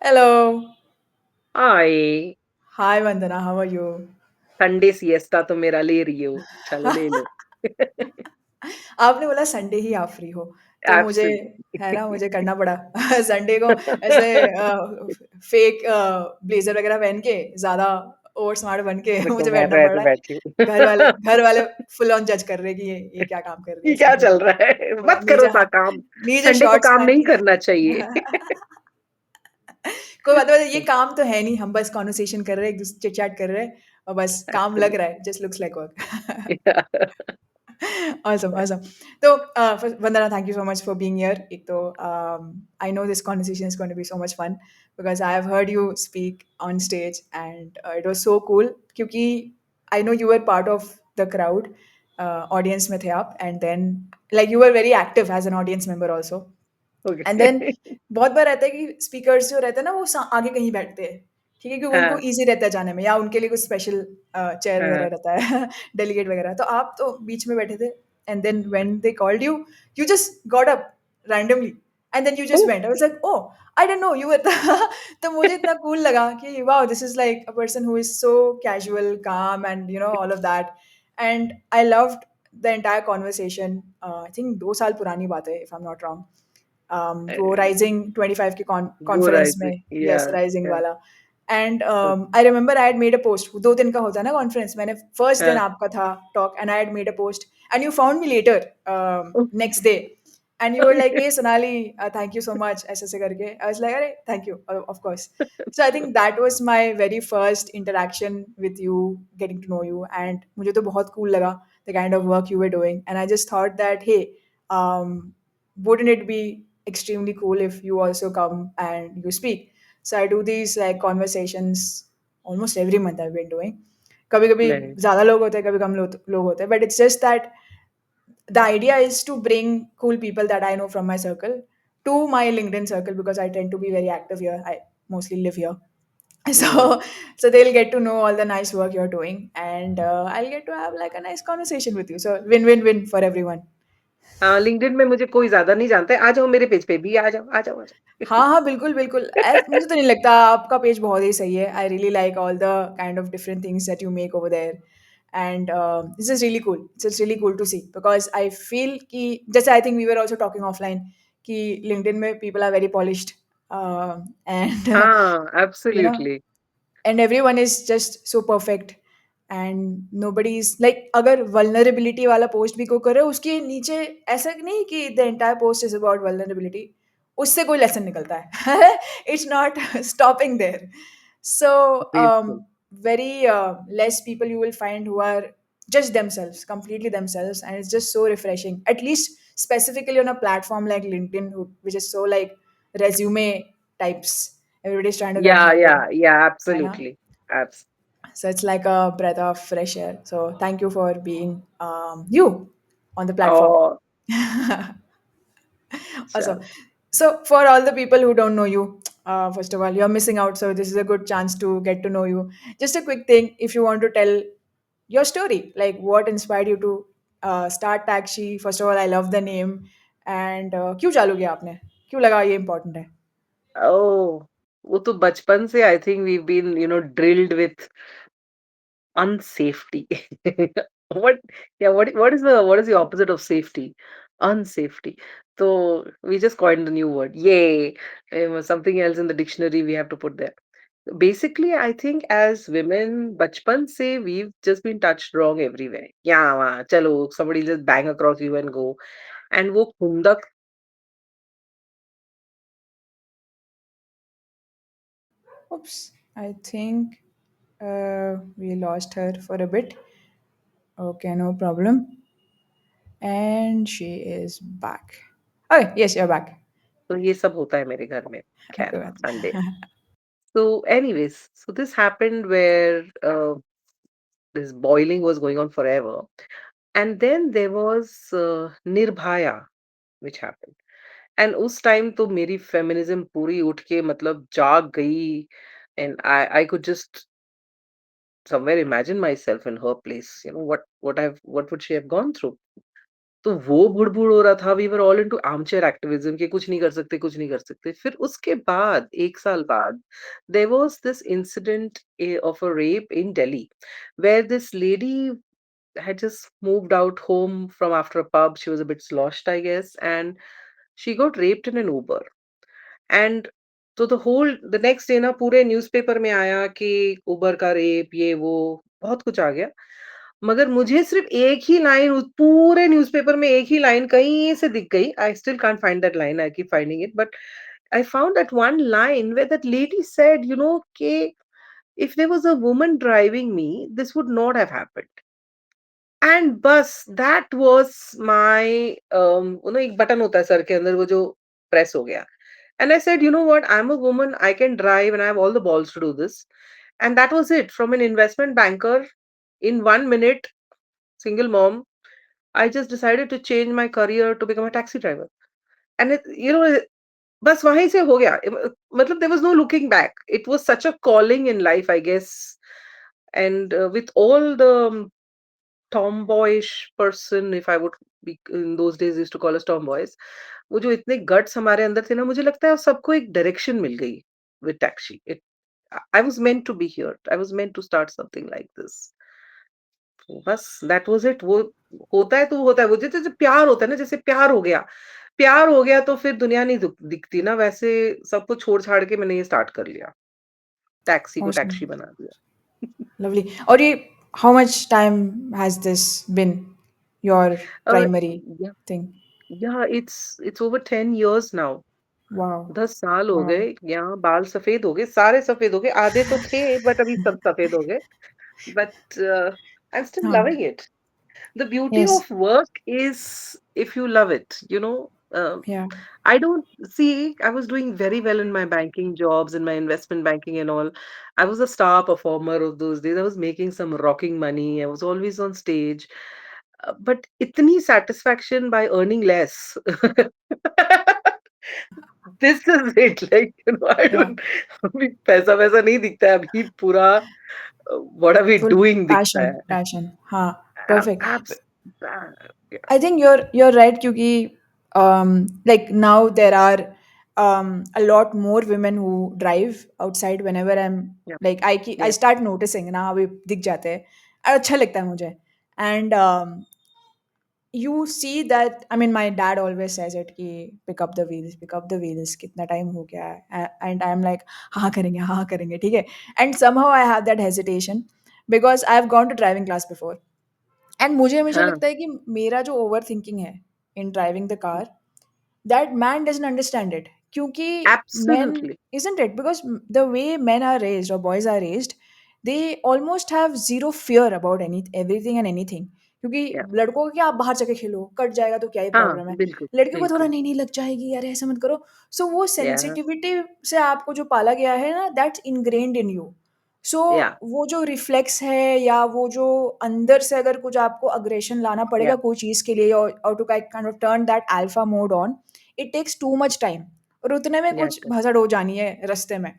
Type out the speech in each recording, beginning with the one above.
Hello. Hi. Hi, Vandana. How are you? Sunday siesta तो मेरा ले रही हो, चलो ले लो। आपने बोला संडे ही आप फ्री हो, तो मुझे है ना एब्सोल्युटली। मुझे करना पड़ा संडे को ऐसे फेक ब्लेजर वगैरह पहन के ज़्यादा ओवर स्मार्ट बन के देखो मुझे मैं बैठना पड़ रेड रहा है। बैठी हूँ। घर वाले फुल ऑन जज कर रहे हैं कि ये क्या काम कर रही है ये क्या संडे चल को। रहा है? मत करो नीचे सा हाँ, काम। नीचे संडे को शॉर्ट्स काम पहन नहीं के करना चाहिए। कोई बात नहीं, ये काम तो है नहीं, हम बस कन्वर्सेशन कर रहे हैं, एक-दूसरे चिट-चैट कर रहे हैं और बस काम लग रहा एब्सोल्युटली। है, just looks like work. Awesome, awesome. So, first, Vandana, thank you so much for being here. एक तो, I know this conversation is going to be so much fun because I have heard you speak on stage and it was so cool क्योंकि I know you were part of the crowd, audience में थे आप and then like you were very active as an audience member also. And then okay. बहुत बार रहता है कि speakers जो रहते हैं ना वो आगे कहीं बैठते हैं, ठीक है, क्योंकि उनको हाँ, ईजी रहता है जाने में या उनके लिए कुछ स्पेशल चेयर वगैरह हाँ। रहता है डेलीगेट वगैरह, तो आप तो बीच में बैठे थे and then when they called you you just got up randomly and then you just oh! Went, I was like oh I don't know you were तो मुझे इतना कूल लगा कि wow this is like a person who is so casual calm and you know all of that and I loved the entire conversation. I think 2 साल पुरानी बात है if I am not wrong, वो rising 25 के गो conference rising. में, या, yes rising या। वाला। And I remember I had made a post, 2 दिन का होता है ना कॉन्फ्रेंस, मैंने फर्स्ट दिन हाँ। आपका था talk and I had made a post and you found me later oh! Next day and you were like okay. Hey Sonali thank you so much ऐसे ऐसे करके, आई वाज लाइक अरे thank you of course. So I think that was my very first interaction with you, getting to know you, and मुझे तो बहुत cool लगा the kind of work you were doing, and I just thought that hey, um, wouldn't it be extremely cool if you also come and you speak? So I do these like conversations almost every month I've been doing. कभी कभी nice. ज़्यादा लोग होते हैं, कभी कम लोग होते हैं, but it's just that the idea is to bring cool people that I know from my circle to my LinkedIn circle because I tend to be very active here. I mostly live here. Hmm. So, so they'll get to know all the nice work you're doing, and I'll get to have like a nice conversation with you. So, win-win-win for everyone. हाँ, LinkedIn में मुझे कोई ज़्यादा नहीं जानता है। आ जाओ मेरे पेज पे भी आ जाओ, आ जाओ, आ जाओ। हाँ, हाँ, बिल्कुल, बिल्कुल। मुझे तो नहीं लगता, आपका पेज बहुत ही सही है। I really like all the kind of different things that you make over there and this is really cool. This is really cool to see because I feel कि जैसे I think we were also talking offline कि LinkedIn में people are very polished and हाँ, you know absolutely. and everyone is just so perfect and nobody's like अगर vulnerability वाला post भी कोई करे उसके नीचे ऐसा नहीं कि the entire post is about vulnerability, उससे कोई लेसन निकलता है it's not stopping there. So बिल्कुल। very less people you will find who are just themselves, completely themselves, and it's just so refreshing, at least specifically on a platform like LinkedIn which is so like resume types, everybody's trying to get Yeah, hired, yeah, yeah, है ना? absolutely. Abs So it's like a breath of fresh air. So thank you for being you on the platform. Oh, Awesome. चलो। So for all the people who don't know you, first of all, you're missing out. So this is a good chance to get to know you. Just a quick thing, if you want to tell your story, like what inspired you to start Taxi. First of all, I love the name. And क्यों चालू किया आपने? क्यों लगा ये important है? ओह! वो तो बचपन से I think we been drilled with unsafety. What yeah, what is the opposite of safety? Unsafety. So we just coined the new word. Yay! Something else in the dictionary we have to put there. Basically, I think as women, bachpan se we've just been touched wrong everywhere. Yeah, chalo, somebody just bang across you and go. And वो खुंदक Oops, I think we lost her for a bit. Okay, no problem. And she is back. Okay, yes, you're back. तो ये सब होता है मेरे घर में. खैर, कोई बात Sunday. नहीं। So, anyways, so this happened where this boiling was going on forever. And then there was Nirbhaya, which happened. And उस टाइम तो मेरी फेमिनिज्म पूरी उठ के मतलब जाग गई. And I could just somewhere imagine myself in her place. What would she have gone through? तो वो बुड़-बुड़ हो रहा था, we were all into armchair activism कि कुछ नहीं कर सकते, कुछ नहीं कर सकते। फिर उसके बाद 1 साल बाद, there was this incident of a rape in Delhi, where this lady had just moved out home from after a pub. She was a bit sloshed, I guess, and she got raped in an Uber. And तो the next day ना पूरे newspaper में आया कि उबर का rape, ये वो, बहुत कुछ आ गया। मगर मुझे सिर्फ़ एक ही लाइन उस पूरे न्यूज़पेपर में एक ही लाइन कहीं से दिख गई। I still can't find that line, I keep finding it, but I found that one line where that lady said, you know, कि if there was a woman driving me, this would not have happened. And बस that was my वो ना एक button होता है sir के अंदर वो जो प्रेस हो गया। And I said, "you know what? I am a woman, I can drive and I have all the balls to do this." And that was it. From an investment banker, in 1 minute, single mom, I just decided to change my career to become a taxi driver. And बस वहीं से हो गया। मतलब there was no looking back. It was such a calling in life, I guess. And with all the tomboyish person, if I would be, in those days used to call us tomboys, वो जो इतने guts हमारे अंदर थे ना, मुझे लगता है सबको एक डायरेक्शन मिल गई with taxi. It I was meant to be here, I was meant to start something like this. तो बस दैट वाज़ इट। वो होता है तो होता है, वो जैसे जैसे प्यार होता है ना, जैसे प्यार हो गया तो फिर दुनिया नहीं दिखती ना, वैसे सब कुछ छोड़-छाड़ के मैंने ये स्टार्ट कर लिया। टैक्सी को ऑसम, टैक्सी बना दिया। लवली। और ये how much time has this been your uh, primary या thing? It's over 10 years now. Wow! 10 साल हो वाओ! गए, यहाँ बाल सफ़ेद हो गए, सारे सफ़ेद हो गए, आधे तो थे बट अभी सब सफ़ेद हो गए। बट आई एम स्टिल हाँ, loving it. The beauty yes, of work is if you love it, या, I don't see, I was doing very well in my banking jobs, in my investment banking and all. I was a star performer of those days. I was making some rocking money. I was always on stage. But itni satisfaction by earning less. This is it. Like, I या, don't, अभी पैसा-वैसा नहीं दिखता है, अभी पूरा what are we full doing दिखता passion, है। Passion, हाँ, Ab perfect. abs yeah, I think you're right क्योंकि like now there are a lot more women who drive outside whenever I'm yeah, like I yeah. start noticing ना अभी दिख जाते हैं और अच्छा लगता है मुझे and you see that I mean my dad always says it कि pick up the wheels कितना time हो गया है and I'm like हाँ करेंगे ठीक है and somehow I have that hesitation because I've gone to driving class before and मुझे हमेशा हाँ, लगता है कि मेरा जो ओवरथिंकिंग है इन driving the car, that man doesn't understand it क्योंकि main absolutely. isn't it? Because the way men are raised or boys are raised, they almost have zero fear about everything and anything. क्योंकि Yeah. लड़कों को क्या आप बाहर जाके खेलो, cut जाएगा तो क्या ही हाँ, प्रॉब्लम है। बिल्कुल, लड़कियों को थोड़ा बिल्कुल। नहीं लग जाएगी, अरे ऐसा मत करो। सो वो Yeah, सेंसिटिविटी से आपको जो पाला गया है ना that's ingrained in you. So yeah, वो जो रिफ्लेक्स है या वो जो अंदर से अगर कुछ आपको अग्रेशन लाना yeah, पड़ेगा कोई चीज़ के लिए और to kind of turn that alpha mode on, it takes too much time और उतने में yeah, कुछ correct। भसड़ हो जानी है रास्ते में।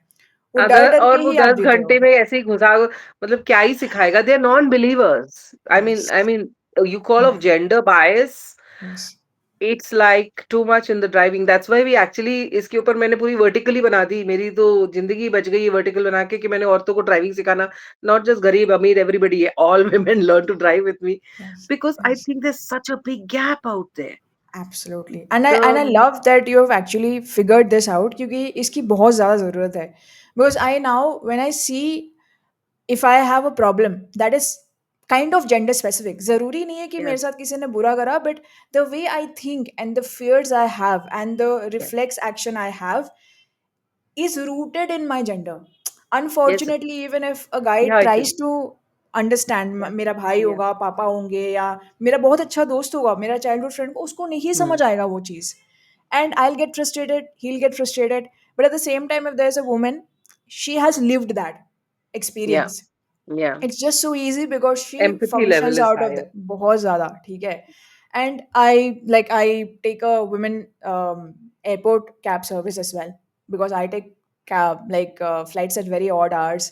वो डर अदर डर के और वो ही आप 10 जीते हो। घंटे में ऐसे ही घुसा मतलब क्या ही सिखाएगा? They are non believers. Yes, I mean you call of gender bias, yes, it's like too much in the driving. That's why we actually इसके ऊपर मैंने पूरी वर्टिकल ही बना दी। मेरी तो ज़िंदगी बच गई है वर्टिकल बना के कि मैंने औरतों को ड्राइविंग सिखाना, नॉट जस्ट गरीब, अमीर, everybody, all women learn to drive with me yes, because I yes. Think there is such a big gap out there. Absolutely and I the love that you have actually figured this out क्योंकि इसकी बहुत ज़्यादा ज़रूरत है। Because I now when I see if I have a problem that is kind of gender specific, जरूरी नहीं है कि या, मेरे साथ किसी ने बुरा करा but the way I think and the fears I have and the या, reflex action I have is rooted in my gender. Yes, Unfortunately, even if a guy या it is. tries to understand या, मेरा भाई या, होगा, पापा होंगे या मेरा बहुत अच्छा दोस्त होगा, मेरा चाइल्डहुड फ्रेंड को उसको नहीं हुँ, समझ आएगा वो चीज़ and I will get frustrated, he will get frustrated but at the same time if there is a woman she has lived that या, एक्सपीरियंस या। It's just so easy because she empathy functions level is out of the higher. बहुत ज़्यादा ठीक है and I take a women airport cab service as well because I take cab flights at very odd hours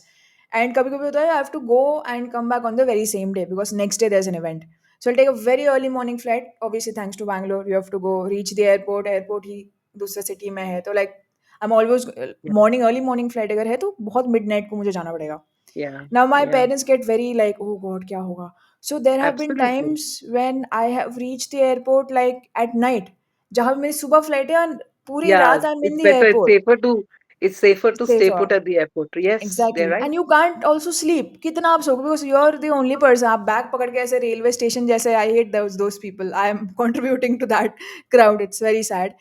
and कभी कभी होता है I have to go and come back on the very same day because next day there's an event So I'll take a very early morning flight. Obviously, thanks to Bangalore, you have to go reach the airport. Airport ही दूसरे city में है. तो like I'm always Yeah. morning early morning flight अगर है तो बहुत midnight को मुझे जाना पड़ेगा. Yeah. Now my Yeah. parents get very like, oh God, क्या होगा? So there have been Absolutely. times when I have reached the airport like at night. जहाँ मेरी सुबह flight है और पूरी Yeah, रात I'm in it's the better. airport. It's safer to stay Safer. put at the airport. Yes, they're Exactly. right. And you can't also sleep. कितना आप सोओगे because you're the only person. आप bag पकड़ के ऐसे railway station जैसे I hate those people. I am contributing to that crowd. It's very sad.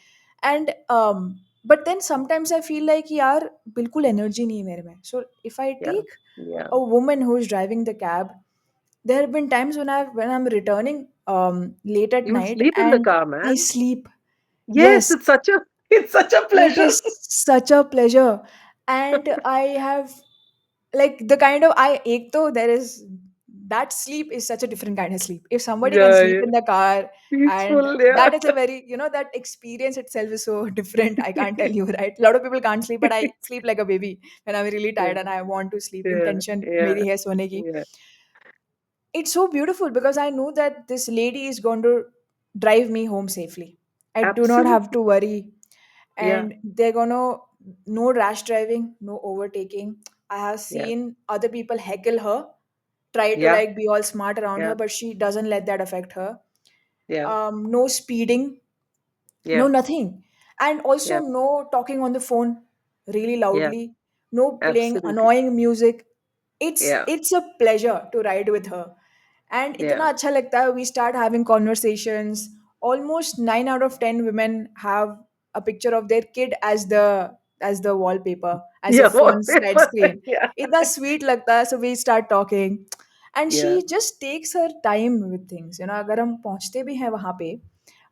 And but then sometimes I feel like यार बिल्कुल energy नहीं है मेरे में. So if I Yeah. take Yeah. a woman who is driving the cab, there have been times when I'm returning late at You'll night sleep in the and car, I man. sleep. Yes, Yes, it's such a it pleasure. is such a pleasure. And I have like the kind of I ek to there is that sleep is such a different kind of sleep. If somebody can Yeah, sleep yeah. in the car, and Peaceful, yeah. that is a very, that experience itself is so different. I can't tell you, right? A lot of people can't sleep, but I sleep like a baby when I'm really Yeah, tired and I want to sleep. yeah, Intention yeah, meri hai sone ki. yeah. It's so beautiful because I know that this lady is going to drive me home safely. I do not have Absolutely. to worry. Yeah, And they're gonna no rash driving, no overtaking. I have yeah, seen other people heckle her, try to yeah, like be all smart around yeah, her, but she doesn't let that affect her. yeah, No speeding, no yeah, nothing. And also yeah, no talking on the phone really yeah. loudly, no playing Absolutely. annoying music. it's Yeah, it's a pleasure to ride with her. And yeah. itna acha lagta hai, we start having conversations. Almost 9 out of 10 women have a picture of their kid as the wallpaper, as a Yeah, phone's red wallpaper. screen. Yeah, Itna sweet lagta hai, so we start talking. And yeah. she just takes her time with things. अगर हम पहुंचते भी हैं वहां पे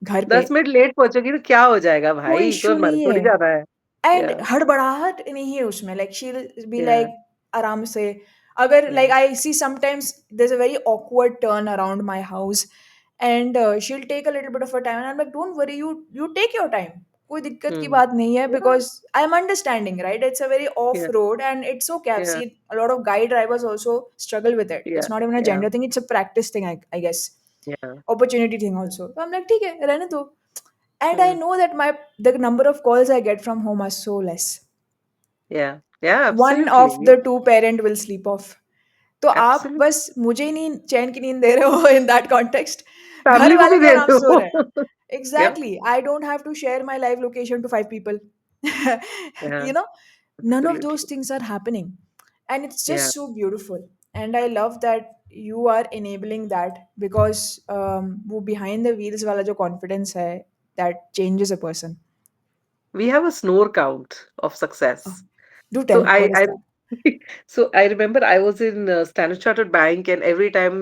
घर पे 10 minute late पहुँचोगी तो क्या हो जाएगा कोई भाई? कोई इश्यू मर नहीं है. थोड़ी जाना है। एंड Yeah, हड़बड़ाहट नहीं है उसमें. Like she will be yeah, like आराम से. अगर yeah, like I see sometimes there is a very awkward turn around my house and she will take a little bit of a time and I am like don't worry, you take your time. कोई दिक्कत की hmm. बात नहीं है Yeah, because I am understanding, right? It's a very of yeah, road and it's okay. I have yeah, seen a lot of guy drivers also struggle with it. yeah, It's not even a yeah, gender thing, it's a practice thing, I guess. yeah, Opportunity thing also. So I'm like, ठीक है रहने दो. And I hmm. know that the number of calls I get from home are so less. Yeah, yeah, One absolutely. of the two parent will sleep off. तो आप Absolutely. बस मुझे ही नहीं चैन की नींद दे रहे हो इन दैट कॉन्टेक्स्ट. घर फैमिली को वाले भी भी दे आराम से सो दो। रहे हैं. Yeah, exactly. I don't have to share my live location to 5 people. yeah, you know None of those absolutely. things are happening, and it's Yeah. just so beautiful. And I love that you are enabling that because वो behind the wheels वाला जो confidence है, that changes a person. We have a snore count of Oh, success. do So tell, what is I that? so I remember I was in Standard Chartered Bank and every time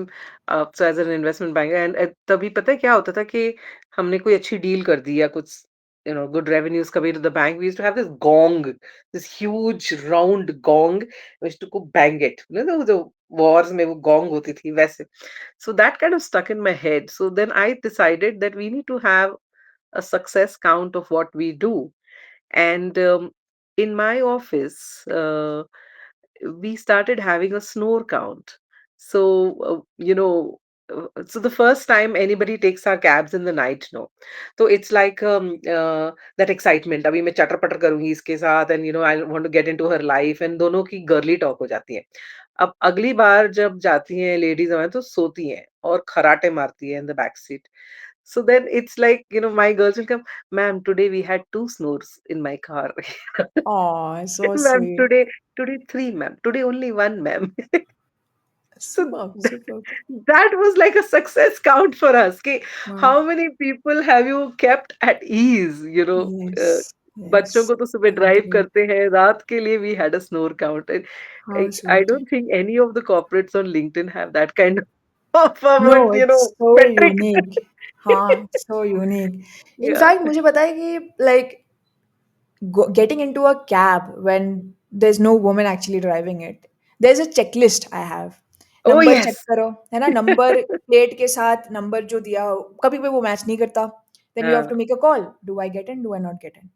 so as an investment banker and तभी पता है क्या होता था कि हमने कोई अच्छी डील कर दी या कुछ good revenues coming to the bank. We used to have this gong, this huge round gong. We used to go bang it. जो wars में वो gong होती थी वैसे. So that kind of stuck in my head. So then I decided that we need to have a success count of what we do. And in my office, we started having a snore count. So, so the first time anybody takes our cabs in the night, no. So it's like that excitement. अभी मैं चटर पटर करूंगी इसके साथ and I want to get into her life and दोनों की girly talk हो जाती है. अब अगली बार जब जाती हैं लेडीज हमारे तो सोती हैं और खराटे मारती है in the back seat. So then it's like, my girls will come, ma'am, today we had two snores in my car. Oh, so Ma'am, sweet. today three, ma'am. Today only one, ma'am. So Superb, that, superb. that was like a success count for us. कि Wow. how many people have you kept at ease? Yes, बच्चों yes. को तो सुबह I drive agree. करते हैं रात के लिए we had a snore count. And How I sweet. don't think any of the corporates on LinkedIn have that kind of No, it's so metric. unique. हाँ, so unique. In Yeah. fact, मुझे पता है कि like getting into a cab when there's no woman actually driving it. There's a checklist I have. Oh number check yes. करो, है ना? Number plate के साथ नंबर जो दिया हो, कभी भी वो मैच नहीं करता. Then you have uh, to make a call. Do I get in? Do I not get in?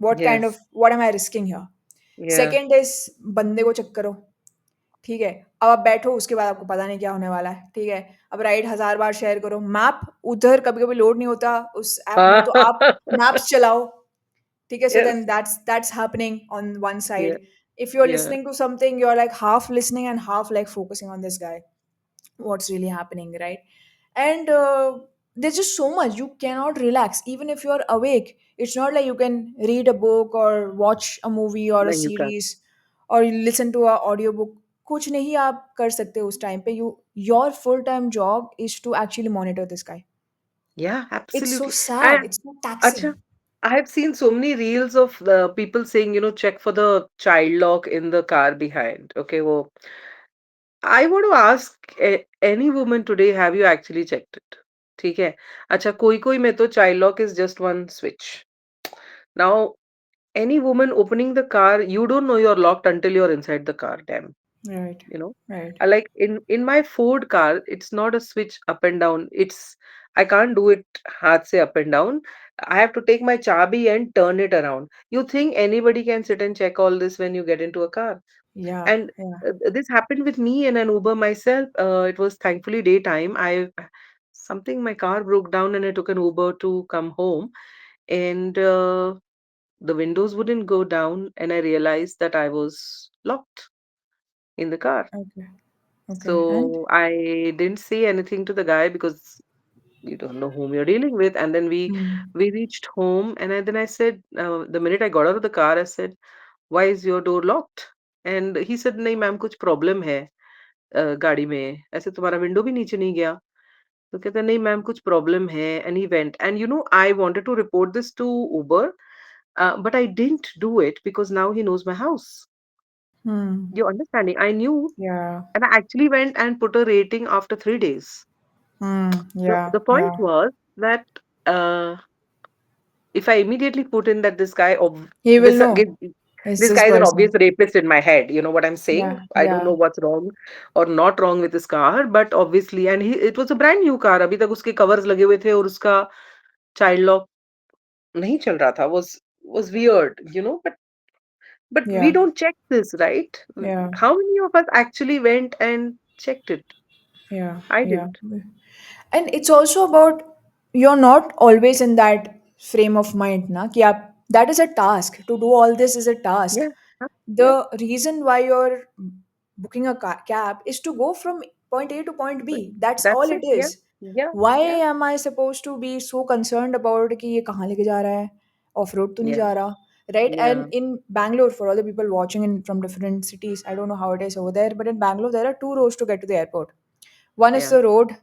What yes. what am I risking here? Yeah. Second is बंदे को चेक करो. ठीक है? अब आप बैठो उसके बाद आपको पता नहीं क्या होने वाला है, ठीक है? अब राइड 1000 बार शेयर करो, मैप उधर कभी-कभी लोड नहीं होता उस ऐप में, हाँ, तो आप मैप्स चलाओ, ठीक है? So yes, then that's happening on one या साइड. If you're या listening to something, you're like half listening and half like focusing on this guy, what's really happening, right? And there's just so much you cannot relax even if you're awake. It's not like you can read a book or watch a movie or a नहीं you can't. series or you listen to a audiobook. कुछ नहीं आप कर सकते उस time पे. You, your full time job is to actually monitor this guy. Yeah, It's so absolutely. sad, And it's so acha, taxing. I have seen so many reels of people saying, check for the child lock in the car behind. Okay, well, I want to ask any woman today, have you actually checked it? ठीक है. अच्छा, कोई-कोई में तो child lock is just one switch. Now, any woman opening the car, you don't know you're locked until you're inside the car. Damn, Right, you know. right. I like in my Ford car, it's not a switch up and down. I can't do it haath se up and down. I have to take my chabi and turn it around. You think anybody can sit and check all this when you get into a car? Yeah, And yeah. this happened with me in an Uber myself. It was thankfully daytime. I something my car broke down and I took an Uber to come home, and the windows wouldn't go down, and I realized that I was locked in the car. Okay, okay. And So I didn't say anything to the guy because you don't know whom you're dealing with. And then we hmm, we reached home, and then I said, the minute I got out of the car, I said, "Why is your door locked?" And he said, "नहीं ma'am कुछ problem है गाड़ी में ऐसे तुम्हारा window भी नीचे नहीं गया." तो कहता है, "नहीं मैम कुछ प्रॉब्लम है." And he went and I wanted to report this to Uber, but I didn't do it because now he knows my house. hmm, You understanding? I knew, yeah, and I actually went and put a rating after 3 days. The yeah, point yeah. was that uh, if I immediately put in that He will this know. It's this this guy is an obvious person. rapist in my head, you know what I'm saying? Yeah, I don't know yeah, what's wrong or not wrong with this car, but obviously, and it was a brand new car. अभी तक उसके covers लगे हुए थे और उसका child lock नहीं चल रहा था. Was weird, but we yeah, don't check this, right? yeah, How many of us actually went and checked it? yeah, I yeah. didn't. And it's also about you're not always in that frame of mind, na? कि आप, that is a task. To do all this is a task. Yeah, huh, yeah, The reason why you're booking a cab is to go from point A to point but B. That's all that's it it. Yeah, is. yeah, Why yeah, am I supposed to be so concerned about कि ये कहाँ लेके जा रहा है? Off road तो नहीं yeah, जा रहा, right? yeah, And in Bangalore, for all the people watching in from different cities, I don't know how it is over there, but in Bangalore there are two roads to get to the airport. One is yeah, the road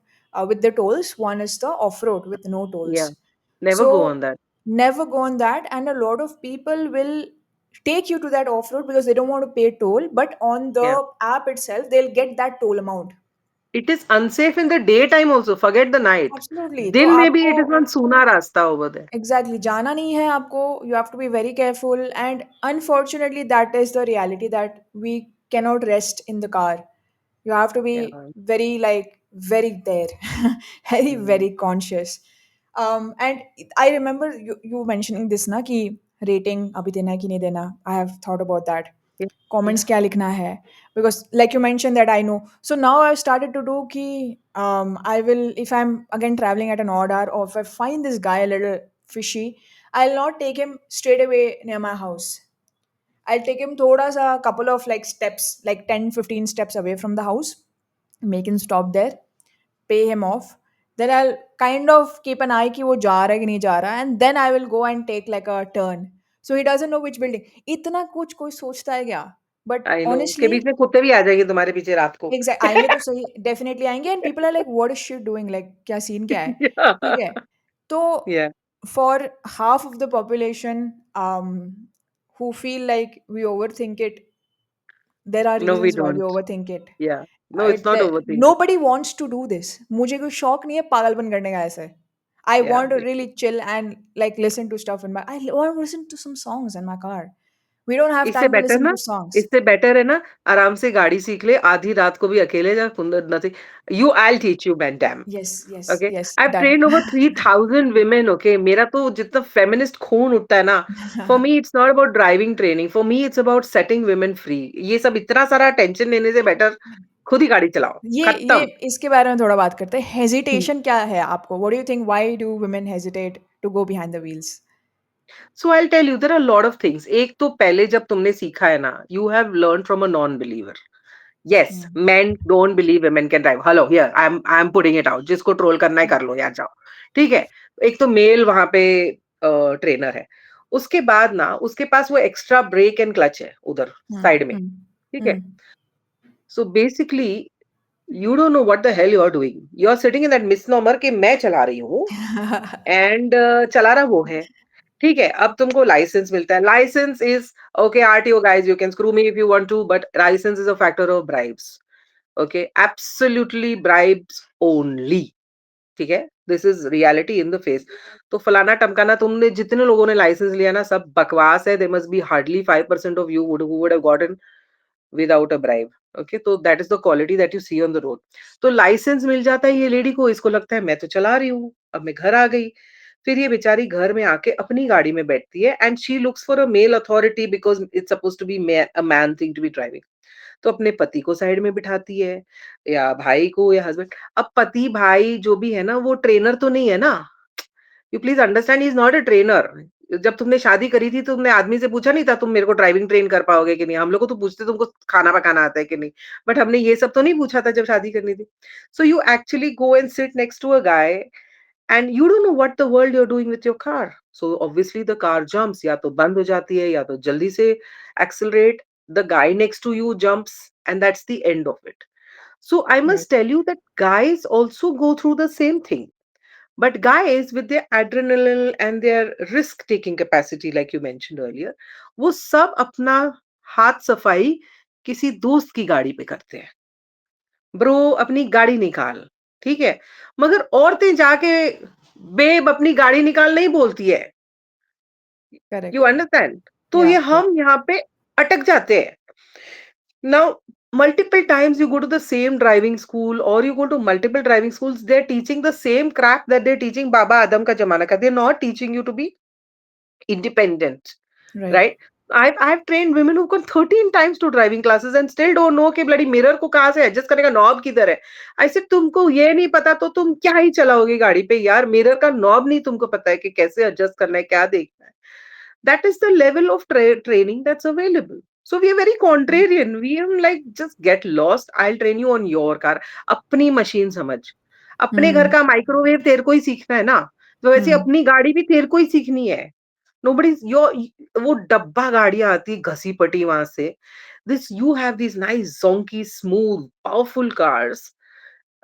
with the tolls, one is the off road with no yeah. tolls. Never go So on that. never go on that, and a lot of people will take you to that off road because they don't want to pay toll, but on Yeah. the app itself, they'll get that toll amount. It is unsafe in the daytime also. Forget the night. Absolutely. तो दिन में भी आपको it is one सूना रास्ता over there. Exactly जाना नहीं है आपको. You have to be very careful, and unfortunately that is the reality that we cannot rest in the car. You have to be Yeah. very like very there, very Mm. very conscious. And I remember you mentioning this na कि rating अभी देना है कि नहीं देना. I have thought about that. Yeah. Comments Yeah. क्या लिखना है, because like you mentioned that I know. So now I've started to do कि I will, if I'm again traveling at an odd hour or if I find this guy a little fishy, I'll not take him straight away near my house. I'll take him thoda sa couple of like steps, like 10-15 steps away from the house, make him stop there, pay him off. Then I'll kind of keep an eye कि वो जा रहा है कि नहीं जा रहा है, and then I will go and take like a turn. So he doesn't know which building. इतना कुछ कोई सोचता है क्या? But I know. उसके honestly, बीच में कुत्ते भी आ जाएंगे तुम्हारे पीछे रात को. एग्जैक्ट आएंगे तो सही, डेफिनेटली आएंगे, and people are like what is she doing, like क्या सीन क्या है, ठीक Yeah. है? तो Yeah. For half of the population who feel like we overthink it, there are No, we reasons why we don't. overthink it. Yeah. No, it's not overthinking. Nobody wants to do this. मुझे कोई शौक नहीं है पागलपन करने का ऐसे. I Yeah. want to really chill and like listen to stuff in my. I want to listen to some songs in my car. We don't have इससे time to बेटर listen ना to songs. इससे better है ना आराम से गाड़ी सीख ले, आधी रात को भी अकेले जा कुंदर nothing you I will teach you man damn. Yes, yes, okay, yes, I have done. Trained over 3000 women. Okay, मेरा तो जितना फेमिनिस्ट खून उठता है ना, for me it's not about driving training, for me it's about setting women free. ये सब इतना सारा टेंशन लेने से बेटर खुद ही गाड़ी चलाओ, ये खत्म। इसके बारे में थोड़ा बात करते हैं। हम्म। हेजिटेशन क्या है आपको? What do you think, why do women hesitate to go behind the wheels? So I tell you there are lot of things. एक तो पहले जब तुमने सीखा है ना, you have learn from a non believer. Yes, हुँ, men don't believe women can drive. Hello, here I'm putting it out. जिसको ट्रोल करना है हुँ, कर लो यार, जाओ। ठीक है? एक तो मेल वहां पे ट्रेनर है। उसके बाद ना उसके पास वो एक्स्ट्रा ब्रेक एंड क्लच है उधर हुँ, साइड में। हुँ, ठीक है? हुँ। So basically you don't know what the hell you are doing. You are sitting in that misnomer कि मैं चला रही हूँ एंड चला रहा वो है। ठीक है, अब तुमको लाइसेंस मिलता है। Licence is okay, RTO guys, you can screw me if you want to, but licence is a factor of bribes. Okay, absolutely bribes only. ठीक है, this is reality in the face. तो फलाना टमकाना, तुमने जितने लोगों ने लाइसेंस लिया ना, सब बकवास है। There must be hardly 5% of you would who would have gotten without a bribe. Okay, तो that is the quality that you see on the road. तो लाइसेंस मिल जाता है ये लेडी को, इसको लगता है मैं तो चला रही हूँ, अब मैं घर आ गई। फिर ये बेचारी घर में आके अपनी गाड़ी में बैठती है and she looks for a male authority because it's suppose to be a man thing to be driving. तो अपने पति को साइड में बिठाती है या भाई को या हस्बैंड। अब पति भाई जो भी है ना, वो ट्रेनर तो नहीं है ना। You please understand, he is not a trainer. जब तुमने शादी करी थी, तुमने आदमी से पूछा नहीं था तुम मेरे को ड्राइविंग ट्रेन कर पाओगे कि नहीं। हम लोग को तो पूछते तुमको खाना पकाना आता है कि नहीं, बट हमने ये सब तो नहीं पूछा था जब शादी करनी थी। So you actually go and sit next to a guy and you don't know what the world you are doing with your car. So obviously the car jumps, या तो बंद हो जाती है या तो जल्दी से accelerate. The guy next to you jumps and that's the end of it. So I right, must tell you that guys also go through the same thing. But guys with their adrenaline and their risk taking capacity, like you mentioned earlier, वो सब अपना हाथ सफाई किसी दोस्त की गाड़ी पे करते हैं। ब्रो, अपनी गाड़ी निकाल। ठीक है? मगर औरतें जाके बेब अपनी गाड़ी निकाल नहीं बोलती है। Correct, you understand? तो या, ये या, हम यहाँ पे अटक जाते हैं। Now, multiple times you go to the same driving school or you go to multiple driving schools, they're teaching the same crap that they're teaching Baba Adam ka zamana ka. They're not teaching you to be independent, right, right? I've trained women who've gone 13 times to driving classes and still don't know कि bloody mirror को कहाँ से adjust करने का knob किधर है। I said तुमको ये नहीं पता तो तुम क्या ही चलाओगे गाड़ी पे यार। मिरर का knob नहीं तुमको पता है कि कैसे adjust करना है, क्या देखना है। That is the level of training that's available. So we are very contrarian. We are like, just get lost. I'll train you on your car. अपनी मशीन समझ। अपने घर हुँ, का माइक्रोवेव तेरे को ही सीखना है ना, तो वैसे हुँ, अपनी गाड़ी भी तेरे को ही सीखनी है। Nobody your वो डब्बा गाड़ियां आती घसी पटी वहां से। This you have these nice zonky smooth powerful cars.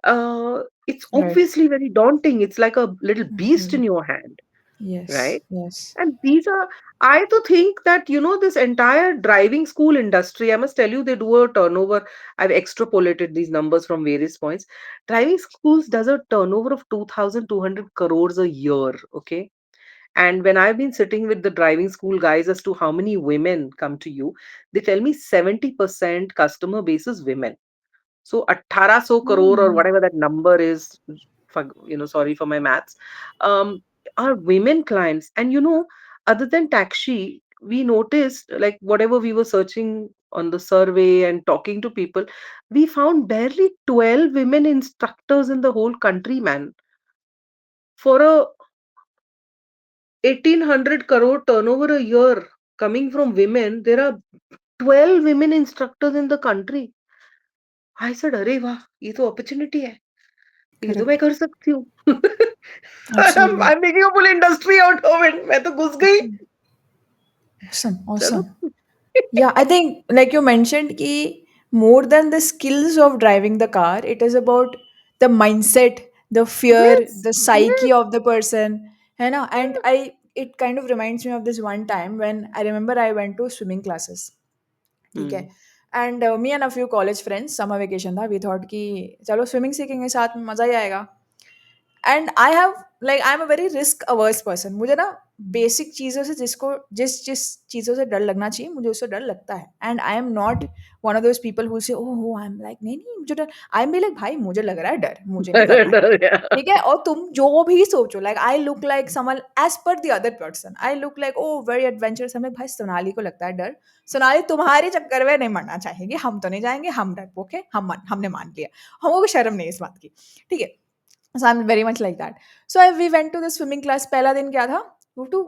It's right, obviously very daunting. It's like a little beast hmm, in your hand, yes, right? Yes, And these are, I to think that, you know, this entire driving school industry, I must tell you, they do a turnover. I've extrapolated these numbers from various points. Driving schools does a turnover of 2,200 crores a year. Okay. And when I've been sitting with the driving school guys as to how many women come to you, they tell me 70% customer base is women. So 1800 crore or hmm, whatever that number is, sorry for my maths, are women clients. And other than taxi, we noticed like whatever we were searching on the survey and talking to people, we found barely 12 women instructors in the whole country, man. For a 1800 crore turnover a year coming from women, there are 12 women instructors in the country. I said, अरे वाह, ये तो opportunity है। ये तो मैं correct, कर सकती हूँ। Absolutely, I'm making a full industry out of it. मैं तो घुस गई। ऑसम, चलो। Awesome. Yeah, I think like you mentioned कि more than the skills of driving the car, it is about the mindset, the fear, Yes, the psyche yes. of the person, है ना? And I it kind of reminds me of this one time when I remember I went to swimming classes. ठीक है? Hmm. And me and a few college friends, summer vacation था, we thought कि चलो swimming सीखेंगे साथ में, मज़ा ही आएगा। And I have like I am a very risk averse person. मुझे ना बेसिक चीज़ों से जिस जिस चीज़ों से डर लगना चाहिए मुझे उससे डर लगता है, and I am not one of those people who से ओह आई एम लाइक नहीं नहीं मुझे डर, आई एम बी लाइक भाई मुझे लग रहा है डर, मुझे नहीं करना है। Yeah. ठीक है, और तुम जो भी सोचो, like I look like someone as per the other person, I look like oh very adventurous, हमें भाई सोनाली को लगता है डर, सोनाली तुम्हारे चक्कर में नहीं मरना चाहेगी, हम तो नहीं जाएंगे, हम डरपोक है, हमने मान लिया, हमको कोई शर्म नहीं है इस बात की। ठीक है, so I'm very much like that. So we went to the swimming class. पहला दिन क्या था? You have to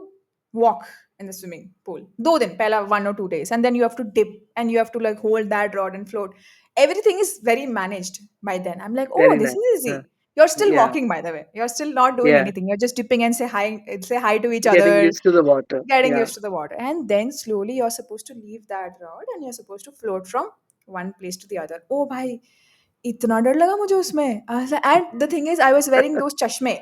walk in the swimming pool. 2 दिन, पहला 1 or 2 days, and then you have to dip and you have to like hold that rod and float. Everything is very managed by then. I'm like, oh, Very this nice. is easy. Huh. You're still Yeah. walking, by the way. You're still not doing Yeah. anything. You're just dipping and say hi to each other, Getting used to the water. getting Yeah. used to the water, and then slowly you're supposed to leave that rod and you're supposed to float from one place to the other. Oh, bhai, इतना डर लगा मुझे उसमें। And the thing is I was wearing those चश्मे।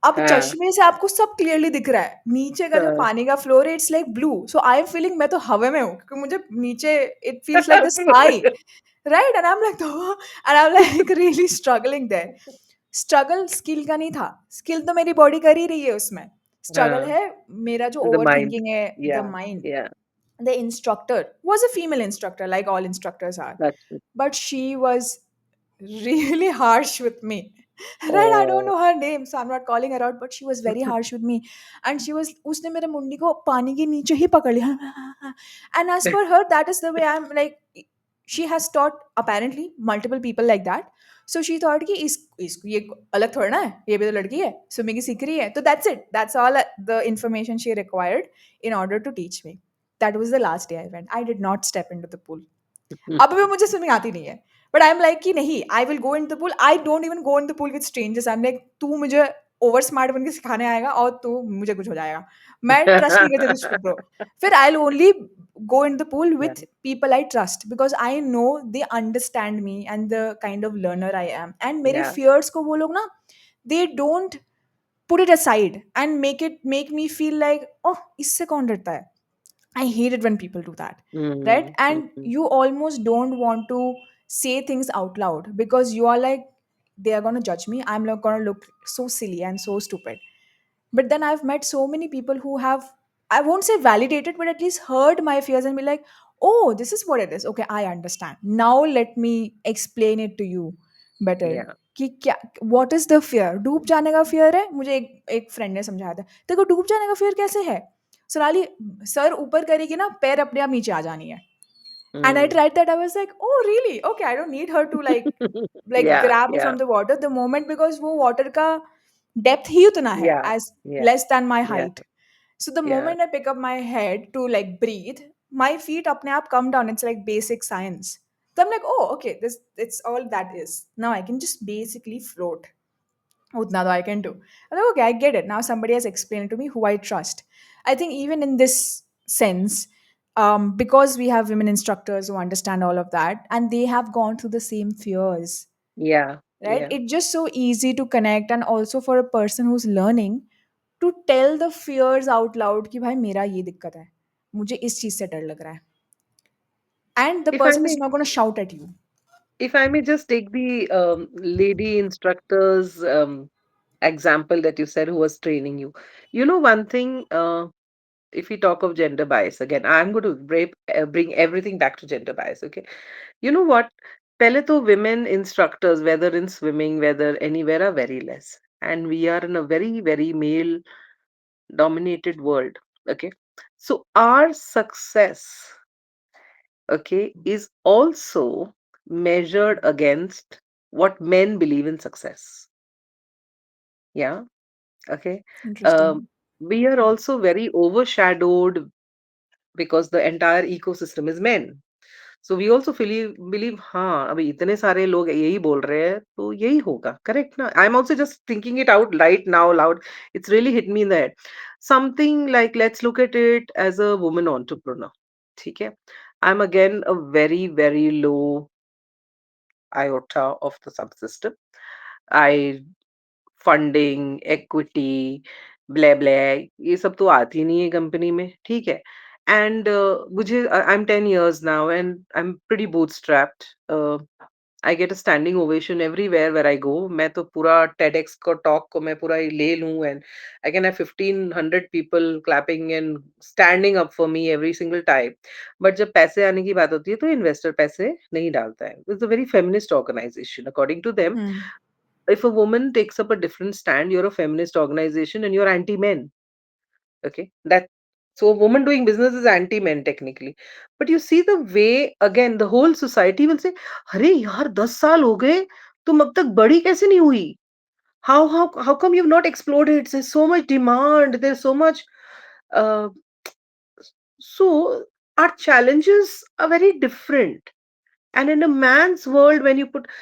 अब हाँ, चश्मे से आपको सब क्लियरली दिख रहा है, नीचे का जो हाँ। पानी का फ्लोर है it's like blue, so I am feeling मैं तो हवा में हूँ क्योंकि मुझे नीचे it feels like the sky, right, and I am like and I am like really struggling there. Struggle skill का नहीं था, स्किल तो मेरी बॉडी कर ही रही है उसमें, स्ट्रगल हाँ, है मेरा जो the ओवर mind. थिंकिंग है, the Yeah, mind. yeah, The instructor was a female instructor, like all instructors are, that's it. but she was really harsh with me. Right, I don't Oh. know her name, so I'm not calling her out, but she was very harsh with me. And she was, उसने मेरे मुंडी को पानी के नीचे ही पकड़ लिया. And as per her, that is the way I'm like, she has taught apparently multiple people like that. So she thought कि इसको ये अलग थोड़ा ना है, ये भी तो लड़की है, स्विमिंग सीख रही है, तो that's it, that's all the information she required in order to teach me. That was the last day I went. I did not step into the pool. अब भी मुझे स्विमिंग आती नहीं है, बट आई एम लाइक कि नहीं, I will go in the pool, I don't even go in the pool with strangers, I am like तू मुझे ओवर स्मार्ट बन के सिखाने आएगा और तू मुझे कुछ हो जाएगा, मैं ट्रस्ट नहीं करती तुझको ब्रो। फिर I will only go in the pool Yeah, with people I trust because I know they understand me and the kind of learner I am, and मेरे yeah. fears को वो लोग ना, they don't put it aside and make me feel like oh इससे कौन डरता है। I hate it when people do that, right? Mm, And mm, you almost don't want to say things out loud because you are like, they are going to judge me. I'm not going to look so silly and so stupid. But then I've met so many people who have, I won't say validated, but at least heard my fears and be like, oh, this is what it is. Okay, I understand. Now let me explain it to you better. yeah. कि क्या, what is the fear? डूब जाने का fear है, मुझे एक friend ने समझाया था, देखो डूब जाने का fear कैसे है, सोनाली, सर ऊपर करेगी ना पैर अपने आप नीचे आ जानी है। And I Mm. tried that. I was like, oh, really? Okay, I don't need her to like Yeah, grab me yeah, from the water the moment because वो water का depth ही उतना है yeah, as yeah, less than my yeah, height. So the yeah, moment I pick up my head to like breathe, my feet अपने आप come down. It's like basic science. So I'm like, oh, okay, this it's all that is. Now I can just basically float. Utna though I can do. I'm like, okay, I get it. Now somebody has explained it to me who I trust. I think even in this sense, because we have women instructors who understand all of that and they have gone through the same fears, yeah, right? yeah. It's just so easy to connect, and also for a person who's learning to tell the fears out loud कि भाई मेरा ये दिक्कत है, मुझे इस चीज से डर लग रहा है, and the If I person is may, not going to shout at you. if I may just take the lady instructor's example that you said who was training you. You know, one thing, if we talk of gender bias again, I'm going to bring everything back to gender bias. Okay, you know what? पहले तो women instructors, whether in swimming, whether anywhere, are very less, and we are in a very, very male dominated world. Okay, so our success, okay, is also measured against what men believe in success. Yeah, okay. Um, Interesting. we are also very overshadowed because the entire ecosystem is men. So we also believe हाँ अभी इतने सारे लोग यही बोल रहे हैं तो यही होगा, correct ना? I'm also just thinking it out right now loud. It's really hit me in the head. Something like, let's look at it as a woman entrepreneur. ठीक है? I'm again a very, very low iota of the subsystem. I funding, equity, blah blah, ये सब तो आती नहीं है company में, ठीक है? एंड मुझे I am 10 years now and I'm pretty bootstrapped. I get a standing ovation everywhere where I go. मैं तो पूरा टेडएक्स को टॉक को मैं पूरा ले लूँ, and I can have 1500 people clapping and standing up for me every single time. But जब पैसे आने की बात होती है तो इन्वेस्टर पैसे नहीं डालता है। It's a very feminist organisation according to them. Hmm, If a woman takes up a different stand, you're a feminist organization and you're anti-men. Okay, that so a woman doing business is anti-men technically. But you see the way again the whole society will say, "अरे यार 10 साल हो गए, तुम अब तक बड़ी कैसे नहीं हुई? How come you've not exploded? There's so much demand. There's so much." Uh, so our challenges are very different. And in a man's world, when you put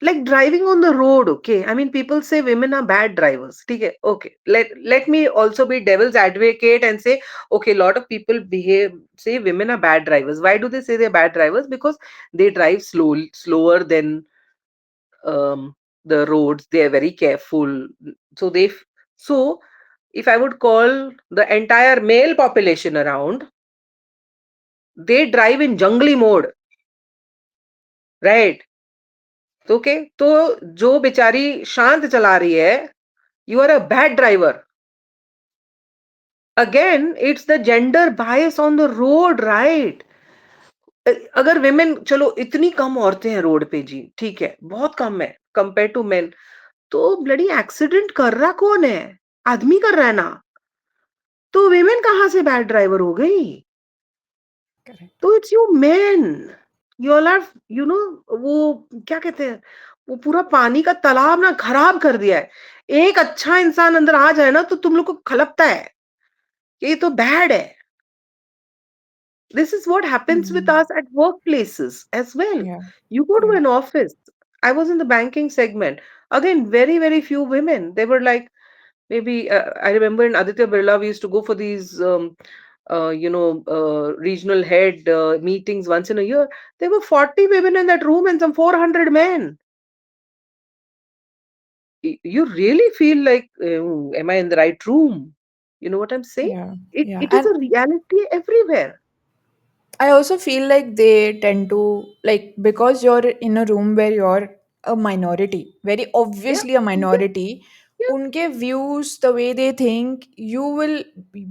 like driving on the road, okay, I mean people say women are bad drivers, okay, okay, let me also be devil's advocate and say, okay, a lot of people behave say women are bad drivers. Why do they say they're bad drivers? Because they drive slower than um, the roads. They are very careful. So so if I would call the entire male population around, they drive in jungly mode, right? Okay, तो जो बेचारी शांत चला रही है, you are a bad driver. Again, it's the gender bias on the road, right? अगर women, चलो इतनी कम औरतें हैं रोड पे जी, ठीक है, बहुत कम है कंपेयर टू मेन, तो ब्लडी एक्सीडेंट कर रहा कौन है? आदमी कर रहा है ना। तो women कहाँ से बैड ड्राइवर हो गई? करेक्ट। तो it's you men, you all are, you know, वो क्या कहते हैं, वो पूरा पानी का तालाब ना खराब कर दिया है। एक अच्छा इंसान अंदर आ जाए ना तो तुम लोग को खलकता है कि ये तो बैड है। This is what happens with hmm, us at workplaces as well. या, You go to या, an office. I was in the banking segment. Again, very, very few women. They were like, maybe, I remember in Aditya Birla, we used to go for these, regional head meetings once in a year. There were 40 women in that room and some 400 men. You really feel like, am I in the right room? You know what I'm saying? या, It is and a reality everywhere. I also feel like they tend to like because you're in a room where you're a minority, very Yeah, obviously a yeah, minority, yeah. unke views, the way they think, you will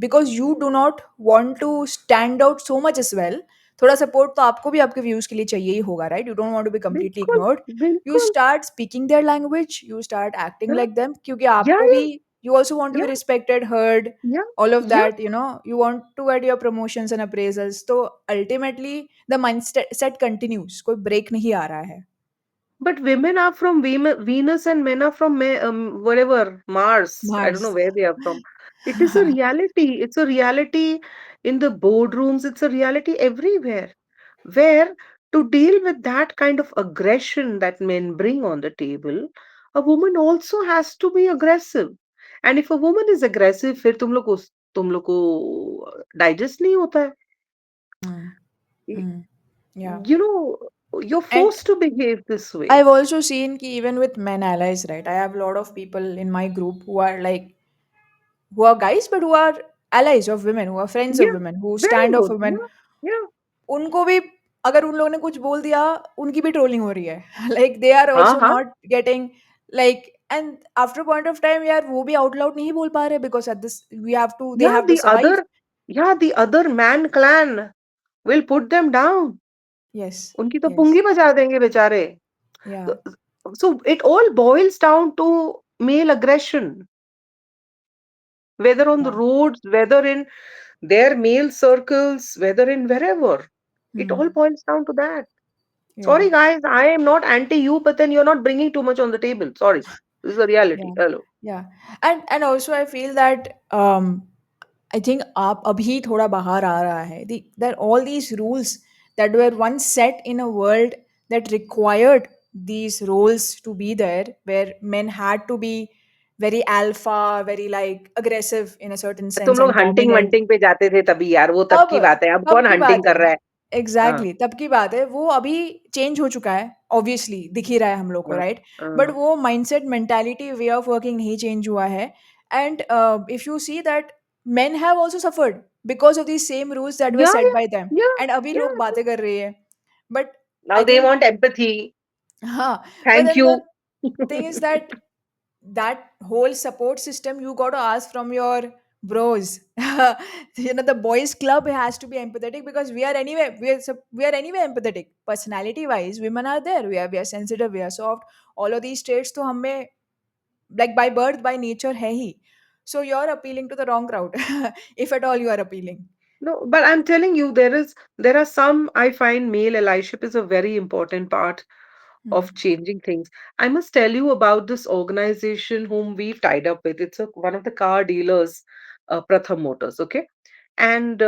because you do not want to stand out so much as well. थोड़ा support तो आपको भी आपके views के लिए चाहिए ही होगा right you don't want to be completely बिल्कुल, इग्नोर्ड यू बिल्कुल। Start speaking their language you start acting हाँ, लाइक देम क्योंकि या, आपको भी you also want to be या, respected heard या, all of या, that you want to get your promotions and appraisals so ultimately the mindset set continues कोई break नहीं आ रहा है but women are from Venus and men are from whatever, Mars. I don't know Mars where they are from. It is a reality. It's a reality in the boardrooms. It's a reality everywhere. Where to deal with that kind of aggression that men bring on the table, a woman also has to be aggressive. And if a woman is aggressive, फिर तुम लोग को digest नहीं होता है. mm, mm, yeah You know, you're and forced to behave this way. I've also seen ki even with men allies right I have a lot of people in my group who are like who are guys but who are allies of women who are friends of Yeah, women who very stand of good. women Yeah, yeah. उनको भी अगर उन लोगों ने कुछ बोल दिया, उनकी भी ट्रोलिंग हो रही है। लाइक दे आर हाँ, आल्सो हाँ. Not getting like and after point of time यार वो भी आउट लाउड नहीं बोल पा रहे because at this we have to they Yeah, have to survive. the other man clan will put them down. Yes, उनकी तो यस, पुंगी बजा देंगे बेचारे. या, So so it all boils down to male aggression, whether on the या, roads, whether in their male circles, whether in wherever. It all hmm, boils down to that. या, Sorry, guys, I am not anti you, but then you're not bringing too much on the table. Sorry. This is a reality. या, Hello. या and also I feel that I think आप अभी थोड़ा बाहर आ रहा है that all these rules that were once set in a world that required these roles to be there where men had to be very alpha very like aggressive in a certain तुम sense लोग and hunting dominant वंटिंग पे जाते थे तभी यार, वो तब तब की बात है, अब तब कौन की बात हंटिंग है। कर रहा है? हाँ, एग्ज़ैक्टली तब की बात है। वो अभी चेंज हो चुका है, ऑब्वियसली दिख ही रहा है हम लोग को हाँ, राइट? बट हाँ। वो mindset, mentality, way of working नहीं चेंज हुआ है and if you see that men have also suffered because of these same rules that were Yeah, set yeah, bye them yeah, and अभी लोग yeah. बातें कर रहे हैं। But Now I they think want empathy. Huh. But Thank then the you. thing is that that whole support system you got to ask from your bros. The boys club has to be empathetic because we are anyway empathetic. Personality wise, women are there. We are sensitive. We are soft. All of these traits to हम में like by birth by nature है ही. So you're appealing to the wrong crowd, if at all you are appealing. No, but I'm telling you, there are some, I find male allyship is a very important part Hmm. of changing things. I must tell you about this organization whom we've tied up with. It's one of the car dealers, Pratham Motors, okay? And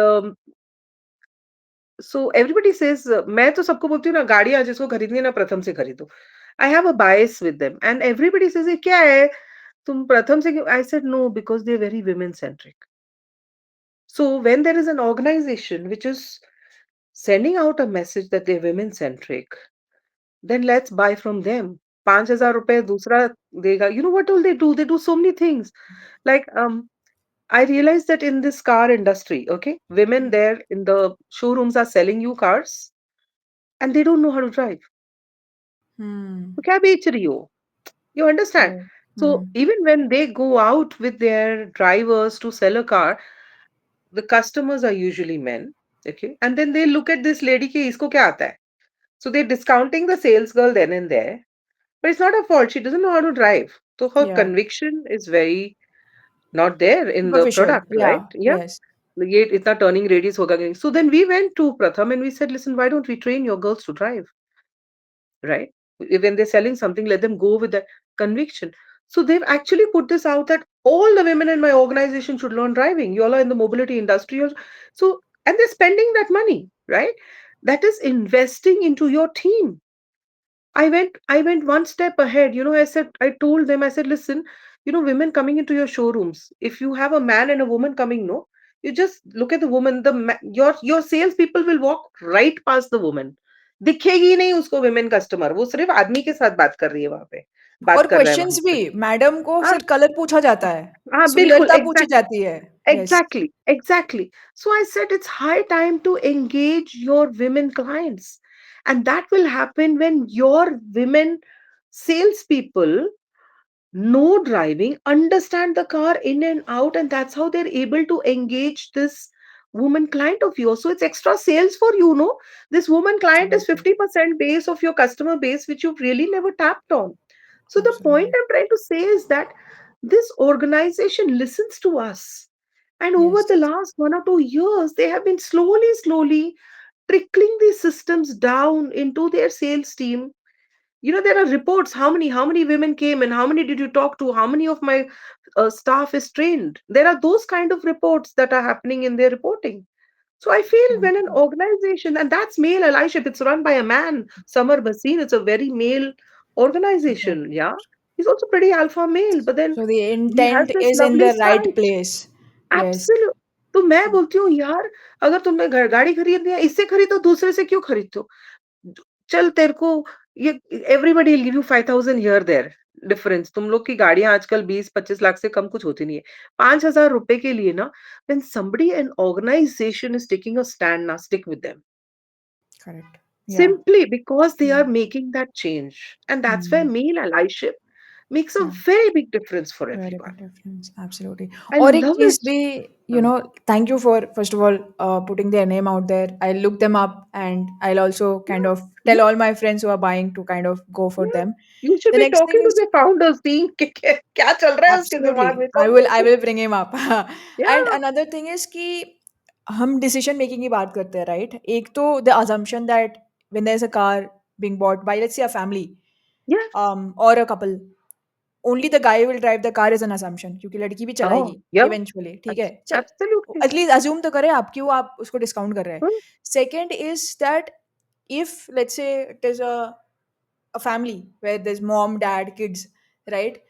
so everybody says, मैं तो सबको बोलती हूँ ना गाड़ियाँ जिसको खरीदनी है ना प्रथम से खरीदो. I have a bias with them, and everybody says, ये क्या है? तुम प्रथम से क्यों? I said no because they're very women centric. So when there is an organization which is sending out a message that they're women centric, then let's buy from them. 5,000 रुपए दूसरा देगा. You know what all they do? They do so many things. Like I realized that in this car industry, okay, women Hmm. there in the showrooms are selling you cars and they don't know how to drive. Hmm. तो क्या बेच रही हो? You understand? Right. So Hmm. even when they go out with their drivers to sell a car, the customers are usually men. Okay. And then they look at this lady कि इसको क्या आता है? So they're discounting the sales girl then and there. But it's not her fault. She doesn't know how to drive. So her Yeah. conviction is very not there in the Superficial. product, right? Yeah. Yeah. Yes. ये इतना turning radius होगा कहीं. So then we went to Pratham and we said, listen, why don't we train your girls to drive? Right? When they're selling something, let them go with that conviction. So they've actually put this out that all the women in my organization should learn driving. You all are in the mobility industry. So, and they're spending that money, right? That is investing into your team. I went one step ahead. I told them, I said, listen, women coming into your showrooms, if you have a man and a woman coming, no, you just look at the woman, your salespeople will walk right past the woman. दिखेगी ही नहीं उसको women customer. वो सिर्फ आदमी के साथ बात कर रही है वहां पे. बात और कर रहा है वहां क्वेश्चंस भी पे. मैडम को हाँ, सिर्फ कलर पूछा जाता है, हाँ, बिल्कुल, सुंदरता पूछी एग्जैक्टली. जाती है. Yes. Exactly, exactly. So I said it's high time to engage your women clients. And that will happen when your women salespeople know driving, understand the car in and out, and that's how they're able to engage this woman client of yours. So it's extra sales for you, no? This woman client is Absolutely. 50% base of your customer base, which you've really never tapped on. So the point Absolutely. I'm trying to say is that this organization listens to us. And over Yes. the last 1 or 2 years, they have been slowly trickling these systems down into their sales team. There are reports, how many women came and how many did you talk to, how many of my staff is trained. There are those kind of reports that are happening in their reporting. So I feel when an Okay. organization, and that's male allyship, it's run by a man, Samar Bhasin, it's a very male Right. organization. Yeah, he's also pretty alpha male, but then So the he has intent this is in lovely the right side. place. Yes. Absolute. तो मैं बोलती हूँ यार, अगर तुम्हें गाड़ी खरीदनी है, इससे खरीदो, दूसरे से क्यों खरीदते हो? चल तेरे को ये everybody will give you 5000 here there difference. तुम लोग की गाड़ियां आजकल 20-25 लाख से कम कुछ होती नहीं है. 5,000 रुपए के लिए ना, when somebody an organization is taking a stand, now stick with them Correct. Yeah. simply because they are Yeah. making that change, and that's where Hmm. male allyship makes a Yeah. very big difference for Very everyone. big difference. Absolutely. I और एक love cheese it. भी, Hmm. thank you for first of all putting their name out there. I'll look them up and I'll also kind Yeah, of tell yeah, all my friends who are buying to kind of go for yeah. them. You should The be next thing talking to is the founder, seeing क्या चल रहा है उसके दिमाग absolutely में, I convince will him. bring him up. And Yeah, another thing is कि हम decision making की बात करते हैं, right? एक तो the assumption that when there's a car being bought by let's say a family yeah. or a couple, only the guy will drive the car is an assumption क्योंकि लड़की भी Oh, चलाएगी yeah, इवेंचुअली, ठीक है, चल absolutely. At least assume तो करें आप क्यों आप उसको डिस्काउंट कर रहे हैं. Hmm, second is that if let's say it is a family where there's mom dad kids, right?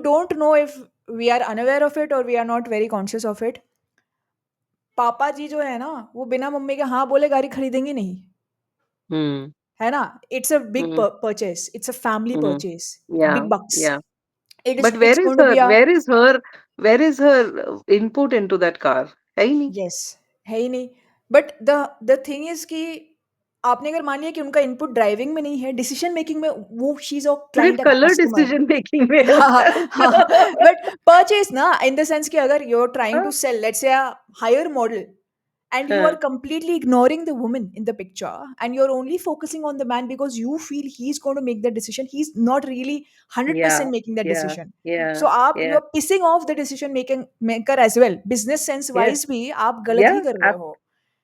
Don't know if we are unaware of it or we are not very conscious of it. पापा जी जो है ना वो बिना mummy के हाँ बोले गाड़ी खरीदेंगे नहीं, hmm, है ना. It's a big hmm, purchase, it's a family hmm. purchase, Yeah, big bucks. yeah. It's But where is going to her? be a Where is her input into that car? है ही नहीं. Yes, है ही नहीं. But the thing is कि आपने अगर मान लिया कि उनका इनपुट ड्राइविंग में नहीं है, डिसीजन मेकिंग में, वो शी इज़ अ सिर्फ client and colour customer. Decision making में हाँ, होता हाँ, है हाँ, उसका। बट परचेज़ ना, इन द सेंस कि अगर यू आर ट्राइंग टू हाँ, sell let's say a higher model and you are हाँ, completely ignoring the woman in the picture, and you're only focusing on the man because you feel he's going to make the decision, he's not really yeah, 100% making that yeah, decision. yeah, So आप yeah, you're pissing off the decision making maker as well, business sense yes, wise भी आप गलत yeah. ही कर रहे हो.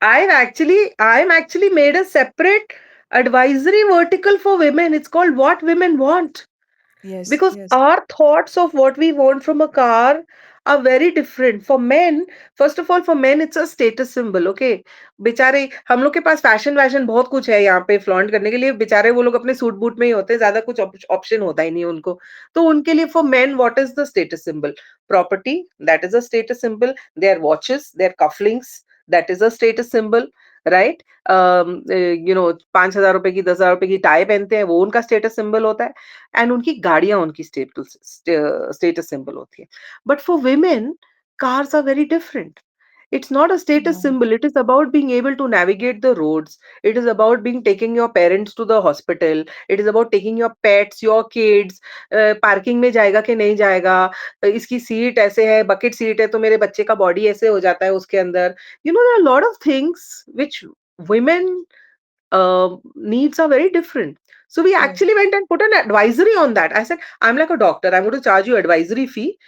I'm actually made a separate advisory vertical for women. It's called What Women Want. Yes, Because yes, our thoughts of what we want from a car are very different. For men, first of all, for men, it's a status symbol, okay? बेचारे हम लोग के पास fashion वैशन बहुत कुछ है यहाँ पे flaunt करने के लिए, बेचारे वो लोग अपने सूट बूट में ही होते हैं, ज्यादा कुछ ऑप्शन होता ही नहीं है उनको. तो उनके लिए for men what is the status symbol? Property, that is a status symbol. Their watches, their cufflinks, that is a status symbol, right? 5,000 रुपए की, 10,000 रुपए की टाई पहनते हैं, वो उनका स्टेटस सिंबल होता है. एंड उनकी गाड़ियां उनकी स्टेटस सिंबल होती है. But for women, cars are very different. It's not a status yeah, symbol. It is about being able to navigate the roads. It is about being taking your parents to the hospital. It is about taking your pets, your kids. Parking में जाएगा कि नहीं जाएगा, इसकी seat ऐसे है, bucket seat है तो मेरे बच्चे का बॉडी ऐसे हो जाता है उसके अंदर. there are a lot of things which women needs are very different. So we yes, actually went and put an advisory on that. I said, I'm like a doctor. I'm going to charge you advisory fee.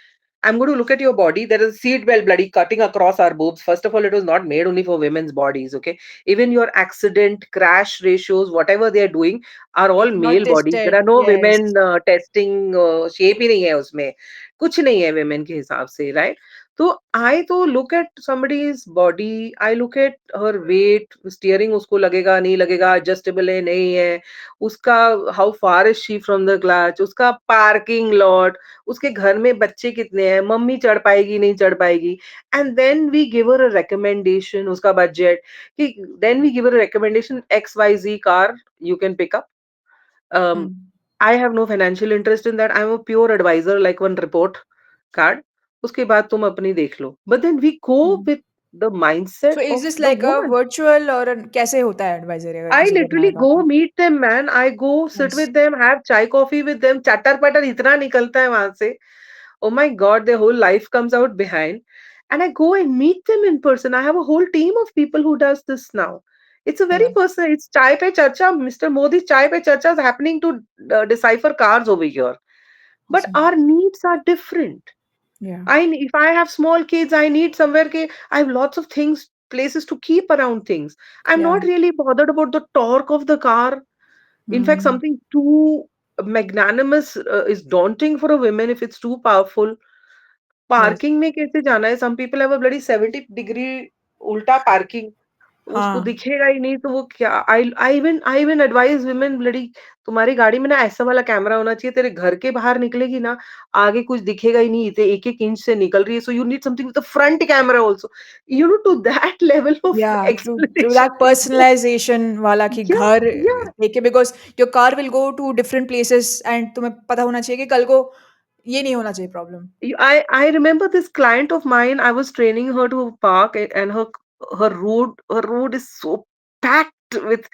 I'm going to look at your body. There is a seat belt bloody cutting across our boobs. First of all, it was not made only for women's bodies. Okay. Even your accident, crash ratios, whatever they are doing are all it's not male bodies. There tested, are no yes, women testing shape ही नहीं है उसमें. कुछ नहीं है women के हिसाब से, right? तो I तो look at somebody's body, I look at her weight, steering उसको लगेगा नहीं लगेगा, adjustable है नहीं है, उसका how far is she from the clutch, उसका parking lot, उसके घर में बच्चे कितने हैं, मम्मी चढ़ पाएगी नहीं चढ़ पाएगी, and then we give her a recommendation, उसका budget, कि then we give her a recommendation XYZ car you can pick up. Um, hmm. I have no financial interest in that. I'm a pure advisor, like one report card. उसके बाद तुम अपनी देख लो. But then we go Hmm. with the So mindset is of this the like a woman. virtual or कैसे होता है advisory अगर I किसी को नहीं literally आएगा go तो? meet them, man. I go sit Nice. with them, have chai coffee with them. Chatter patter इतना निकलता है वहां से. Oh my God, their whole life comes out behind. And I go and meet them in person. I have a whole team of people who does this now. It's a very Yeah, personal. It's chai pe charcha. Mr. Modi's chai pe charcha is happening to decipher cars over here. But awesome. our needs are different. Yeah. If I have small kids, I need somewhere. I have lots of things, places to keep around things. I'm Yeah. not really bothered about the torque of the car. In fact, Hmm. something too magnanimous is daunting for a woman if it's too powerful. Yes. Parking में कैसे जाना है? Some people have a bloody 70 degree उल्टा parking. उसको हाँ. दिखेगा ही नहीं तो वो क्या. I even advise women bloody, तुम्हारी गाड़ी में ना ऐसा वाला कैमरा होना चाहिए, तेरे घर के बाहर निकलेगी ना, आगे कुछ दिखेगा ही नहीं, इतने 1-1 इंच से निकल रही है, so you need something with a front camera also. To that level of Yeah, to that explanation. personalization वाला कि या घर या देखे, because your car will go to different places and तुम्हें पता होना चाहिए कि कल को ये नहीं होना चाहिए problem. I remember this client of mine. I was training her to park, and her road is so packed with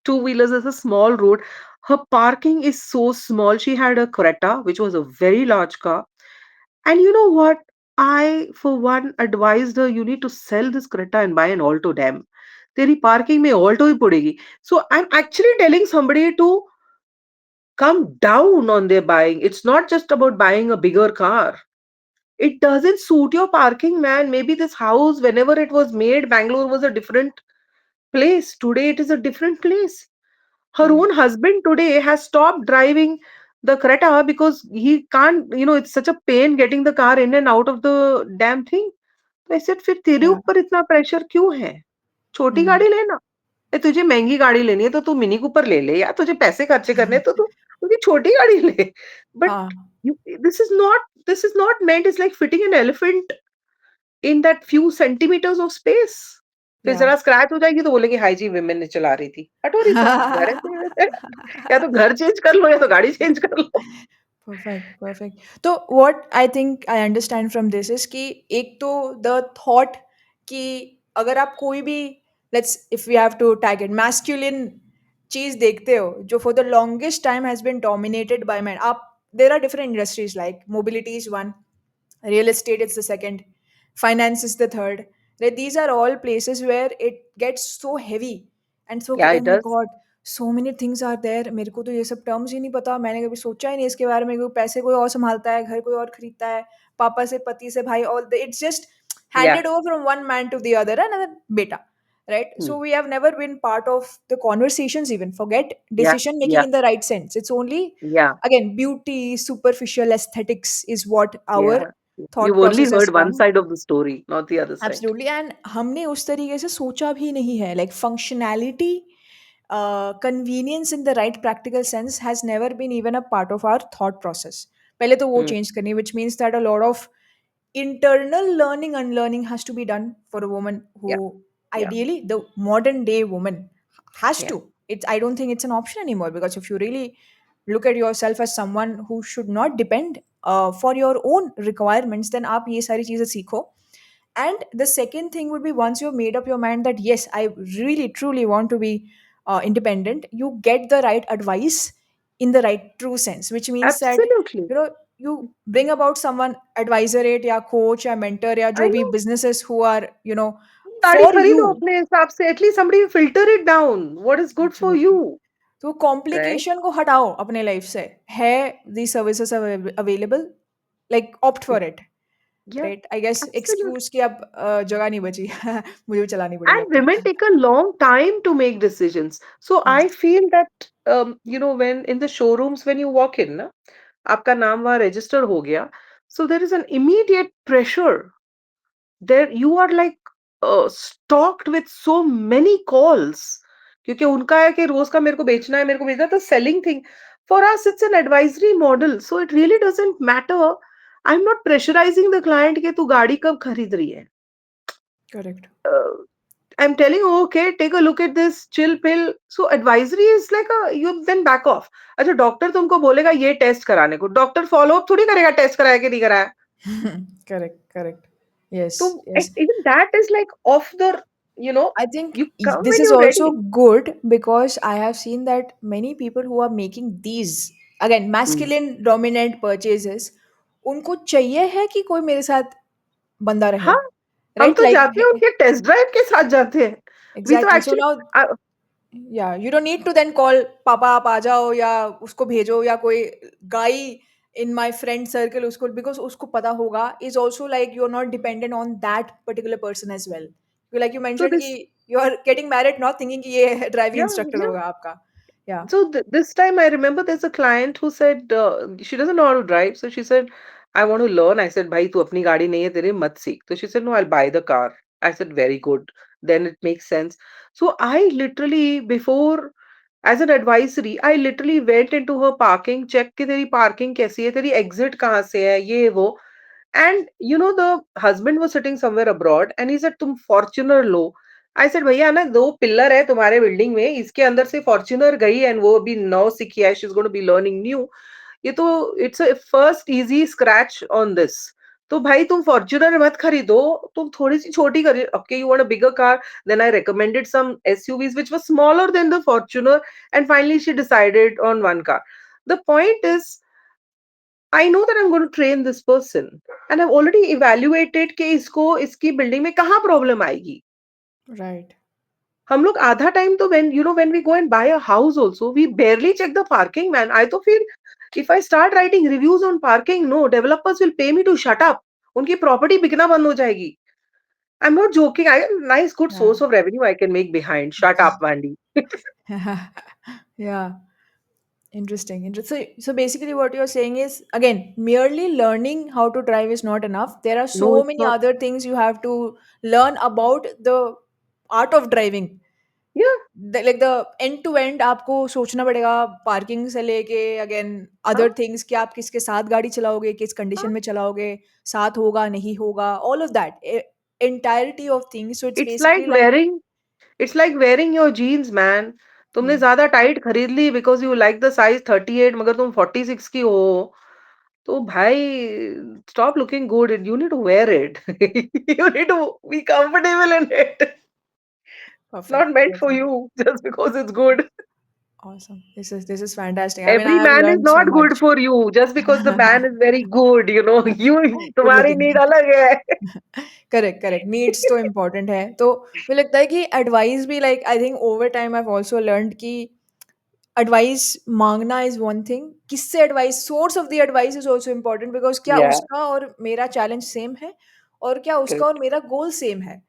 two wheelers. It's a small road. Her parking is so small. She had a Creta, which was a very large car. And you know what? I, for one, advised her, you need to sell this Creta and buy an Alto Dam. तेरी parking में Alto ही पड़ेगी. So I'm actually telling somebody to come down on their buying. It's not just about buying a bigger car. It doesn't suit your parking, man. Maybe this house, whenever it was made, Bangalore was a different place. Today, it is a different place. Her Right. own husband today has stopped driving the Creta because he can't, it's such a pain getting the car in and out of the damn thing. तो I said, फिर तेरे Yeah. ऊपर इतना pressure क्यों है? छोटी Hmm. गाड़ी लेना. तुझे महंगी गाड़ी लेनी है तो तू मिनी कूपर ले ले, या तुझे पैसे खर्चे करने हैं तो तू उसकी छोटी गाड़ी ले. बट हाँ. you, this is not this is not meant. It's like fitting an elephant in that few centimeters of space. फिर Yeah. जरा स्क्रैच हो जाएगी तो बोलेंगे हाई जी विमेन ने चला रही थी. हटो रही तो घर है. या तो घर चेंज कर लो या तो गाड़ी चेंज कर लो. Perfect, perfect. तो what I think I understand from this is कि एक तो द थॉट कि अगर आप कोई भी, let's if we have to tag it masculine चीज़ देखते हो जो for the longest time has been dominated by man, आप there are different industries like mobility is one, real estate is the second, finance is the third, right? These are all places where it gets so heavy and so Yeah, oh it my does. god, so many things are there, मेरे को तो ये सब terms ही नहीं पता, मैंने कभी सोचा ही नहीं इसके बारे में, कोई पैसे कोई और संभालता है, घर कोई और खरीदता है, पापा से पति से भाई, all the, it's just Yeah. handed over from one man to the other, another beta, right? Hmm. So we have never been part of the conversations, even forget Yeah. decision making Yeah. in the right sense. It's only Yeah. again beauty, superficial aesthetics is what our Yeah. thought You've only process has heard one come. side of the story, not the other side. Absolutely, and हमने उस तरीके से सोचा भी नहीं है, like functionality, convenience in the right practical sense has never been even a part of our thought process. पहले तो वो Hmm. चेंज करनी, which means that a lot of internal learning unlearning has to be done for a woman who, Yeah. Yeah. ideally the modern day woman, has Yeah. to, it's, I don't think it's an option anymore, because if you really look at yourself as someone who should not depend for your own requirements, then आप ये सारी चीज़ें सीखो. And the second thing would be, once you've made up your mind that yes, I really truly want to be independent, you get the right advice in the right true sense, which means that Absolutely. you know you bring about someone advisorate या coach या mentor या I जो भी know. businesses who are गाड़ी for you. खरीदो अपने हिसाब से. At least somebody filter it down. What is good for Absolutely. you, तो right? कॉम्प्लिकेशन को हटाओ अपने लाइफ से, है the services available, like opt for it, Yeah. राइट? I guess Absolutely. एक्सक्यूज की अब जगह नहीं बची. मुझे भी चलानी पड़ेगी And अब तो. women take a long time to make decisions. So I Yes. feel that, when in the showrooms, when you walk in, ना, आपका नाम वहाँ register हो गया. So there is an immediate pressure. There you are like stalked with so many calls. क्योंकि उनका है कि रोज का मेरे को बेचना है, the selling thing. For us, it's an advisory model. So it really doesn't matter. I'm not pressurizing the client कि तू गाड़ी कब खरीद रही है. Correct. Uh, I'm telling you, okay, take a look at this, chill pill. So advisory is like a you then back off. अच्छा doctor तुमको बोलेगा ये टेस्ट कराने को, डॉक्टर फॉलो अप थोड़ी करेगा टेस्ट कराया कि नहीं कराया. Correct, correct. Yes, So yes. even that is like off the, you know, I think you come this when is you're also ready. good because I have seen that many people who are making these again Hmm. masculine dominant purchases, उनको चाहिए है कि कोई मेरे साथ बंदा रहे, हाँ, हम right? तो Like जाते हैं उनके टेस्ट ड्राइव के साथ जाते हैं. We तो exactly. So actually now, yeah, you don't need to then call पापा आप आ जाओ या उसको भेजो या कोई guy in my friend circle उसको, because उसको पता होगा, is also like you're not dependent on that particular person as well. Like you so mentioned कि this you are getting married not thinking कि ये driving yeah, instructor yeah. होगा आपका. Yeah. So this time I remember there's a client who said she doesn't know how to drive. So she said, I want to learn. I said, भाई तू अपनी गाड़ी नहीं है तेरे मत सीख. So she said, no, I'll buy the car. I said, very good. Then it makes sense. So I literally before as an advisory, I literally went into her parking, check कि तेरी parking कैसी है, तेरी exit कहाँ से है, ये वो. And the husband was sitting somewhere abroad and he said, तुम Fortuner लो. I said, भैया ना दो पिलर है तुम्हारे बिल्डिंग में, इसके अंदर से Fortuner गई and वो अभी नौ सीखी है, she's going to be learning new. ये तो it's a first easy scratch on this. तो भाई तुम Fortuner मत खरीदो, तुम थोड़ी सी छोटी खरीद. Okay, you want a bigger car? Then I recommended some SUVs which were smaller than the Fortuner, and finally she decided on one car. The point is, I know that I'm going to train this person, and I've already evaluated कि इसको इसकी building में कहाँ problem आएगी. Right. हम लोग आधा time तो when we go and buy a house also, we barely check the parking, man. I तो फिर if I start writing reviews on parking, no, developers will pay me to shut up. उनकी property बिकना बंद हो जाएगी. I'm not joking. I have a nice good Yeah. source of revenue I can make behind. Shut up, Mandy. Yeah. Interesting. Interesting. So basically, what you're saying is again, merely learning how to drive is not enough. There are No, so it's many not. other things you have to learn about the art of driving. Yeah, Like the end to end आपको सोचना पड़ेगा, parking से लेके again huh? Other things कि आप किसके साथ गाड़ी चलाओगे, किस कंडीशन Huh? में चलाओगे, साथ होगा नहीं होगा, all of that entirety of things. So it's It's like basically like wearing It's like wearing your jeans, man. तुमने yeah, ज्यादा टाइट खरीद ली because you like the size 38 मगर तुम 46 की हो. तो भाई stop looking good. You need to wear it. You need to be comfortable in it. It's not perfect, meant for perfect. you just because it's good. Awesome. This is fantastic. I mean, I Every have man is learned so not good much. for you just because the man is very good, you know. You Good तुम्हारी looking. Need अलग है. Correct correct needs तो important है तो मुझे लगता है कि एडवाइस भी like I think over time I also learn कि एडवाइस मांगना इज वन थिंग किससे advice source of the advice is also important because क्या Yeah, उसका और मेरा चैलेंज सेम है और क्या उसका और correct. मेरा गोल सेम है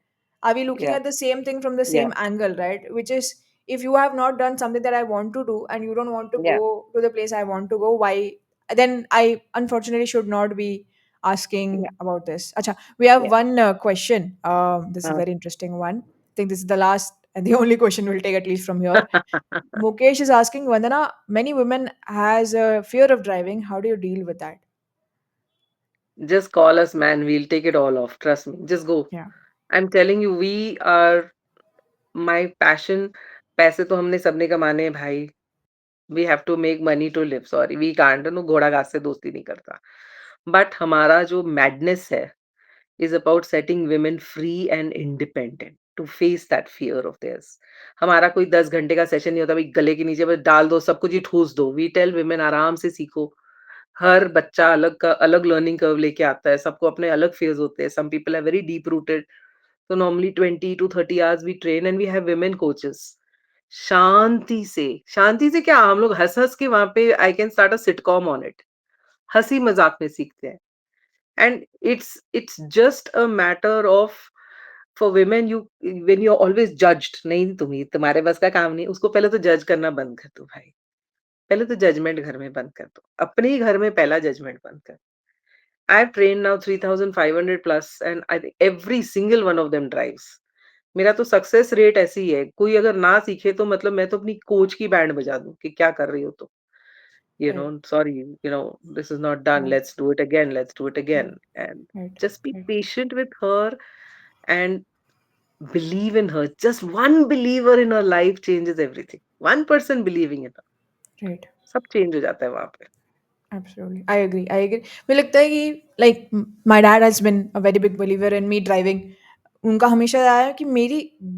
are we looking Yeah, at the same thing from the yeah, same angle right which is if you have not done something that I want to do and you don't want to go yeah, to the place I want to go, why then I unfortunately should not be asking yeah, about this. Acha, we have yeah. one question. This is a Uh, very interesting one. I think this is the last and the only question we'll take at least from here. Mukesh is asking, Vandana, many women has a fear of driving. How do you deal with that? just call us, man. We'll take it all off. Trust me. Just go. Yeah, I'm telling you, we are my passion. पैसे तो हमने सबने कमाने हैं भाई. We have to make money to live. Sorry, we can't. No, घोड़ा घास से दोस्ती नहीं करता. But हमारा जो madness है is about setting women free and independent to face that fear of theirs. हमारा कोई 10 घंटे का सेशन नहीं होता भाई गले के नीचे बस डाल दो सब कुछ ही ठूस दो. We tell women आराम से सीखो. हर बच्चा अलग लर्निंग कर्व लेके आता है. सबको अपने अलग फेज होते हैं. Some people are very deep rooted. So normally 20 to 30 hours we train and we have women coaches. शांति से क्या हम लोग हँस-हँस के वहाँ पे I can start a sitcom on it. हँसी मज़ाक में सीखते हैं. And it's just a matter of for women you when you're always judged नहीं तुम्हारे बस का काम नहीं उसको पहले तो जज करना बंद कर दो भाई. पहले तो जजमेंट घर में बंद कर दो. अपने ही घर में पहला जजमेंट बंद कर. I've trained now 3,500 plus and I think every single one of them drives. मेरा तो सक्सेस रेट ऐसी ही है. कोई अगर ना सीखे तो मतलब मैं तो अपनी कोच की बैंड बजा दूँ कि क्या कर रही हो तुम? You know, right, sorry, this is not done. right, Let's do it again. Let's do it again. right, And right, just be right, patient with her and believe in her. Just one believer in her life changes everything. One person believing in her. right. सब change हो जाता है वहाँ पे. Absolutely. I agree. I agree. मुझे लगता है कि like my dad has been a very big believer in me driving. उनका हमेशा रहा है कि मेरी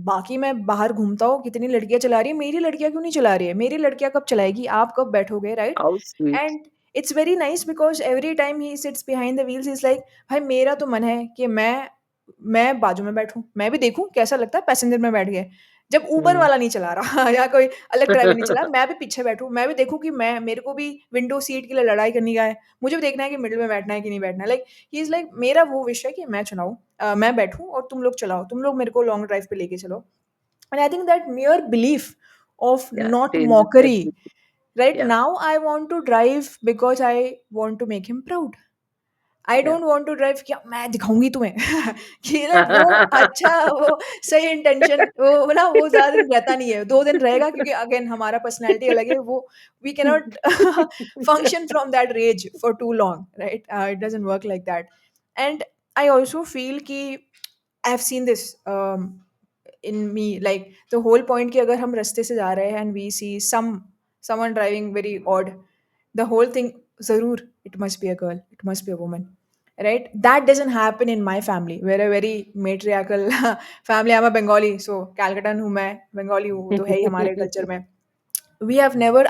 बाकी मैं बाहर घूमता हूँ कितनी लड़कियाँ चला रही है मेरी लड़कियाँ क्यों नहीं चला रही है मेरी लड़कियाँ कब चलाएगी आप कब बैठोगे right How sweet. And it's very nice because every time he sits behind the wheels is like भाई मेरा तो मन है कि मैं बाजू में बैठूं मैं भी देखूं कैसा लगता है पैसेंजर में बैठ गए जब ऊबर Hmm. वाला नहीं चला रहा या कोई अलग ड्राइवर नहीं चला मैं भी पीछे बैठूं मैं भी देखूं कि मैं मेरे को भी विंडो सीट के लिए लड़ाई करनी का है मुझे भी देखना है कि मिडिल में बैठना है कि नहीं बैठना है लाइक ही इज लाइक मेरा वो विश है कि मैं चलाऊं मैं बैठूं और तुम लोग चलाओ तुम लोग मेरे को लॉन्ग ड्राइव पे लेके चलो and I think that mere belief of Yeah, not changes mockery everything. right Yeah. now I want to drive because I want to make him proud I Yeah. Don't want to drive क्या मैं दिखाऊंगी तुम्हें कि like वो अच्छा वो सही intention वो ना वो ज्यादा दिन रहता नहीं है 2 दिन रहेगा क्योंकि अगेन हमारा पर्सनैलिटी अलग है वो we can not function from that rage for too long right it doesn't work like that and I also feel ki I have seen this in me like the whole point कि अगर हम रास्ते से जा रहे हैं and we see someone driving very odd the whole thing zarur it must be a girl it must be a woman right that doesn't happen in my family we're a very matriarchal family I'm a Bengali so Calcutta हूँ मैं Bengali हूँ वो तो है ही हमारे culture में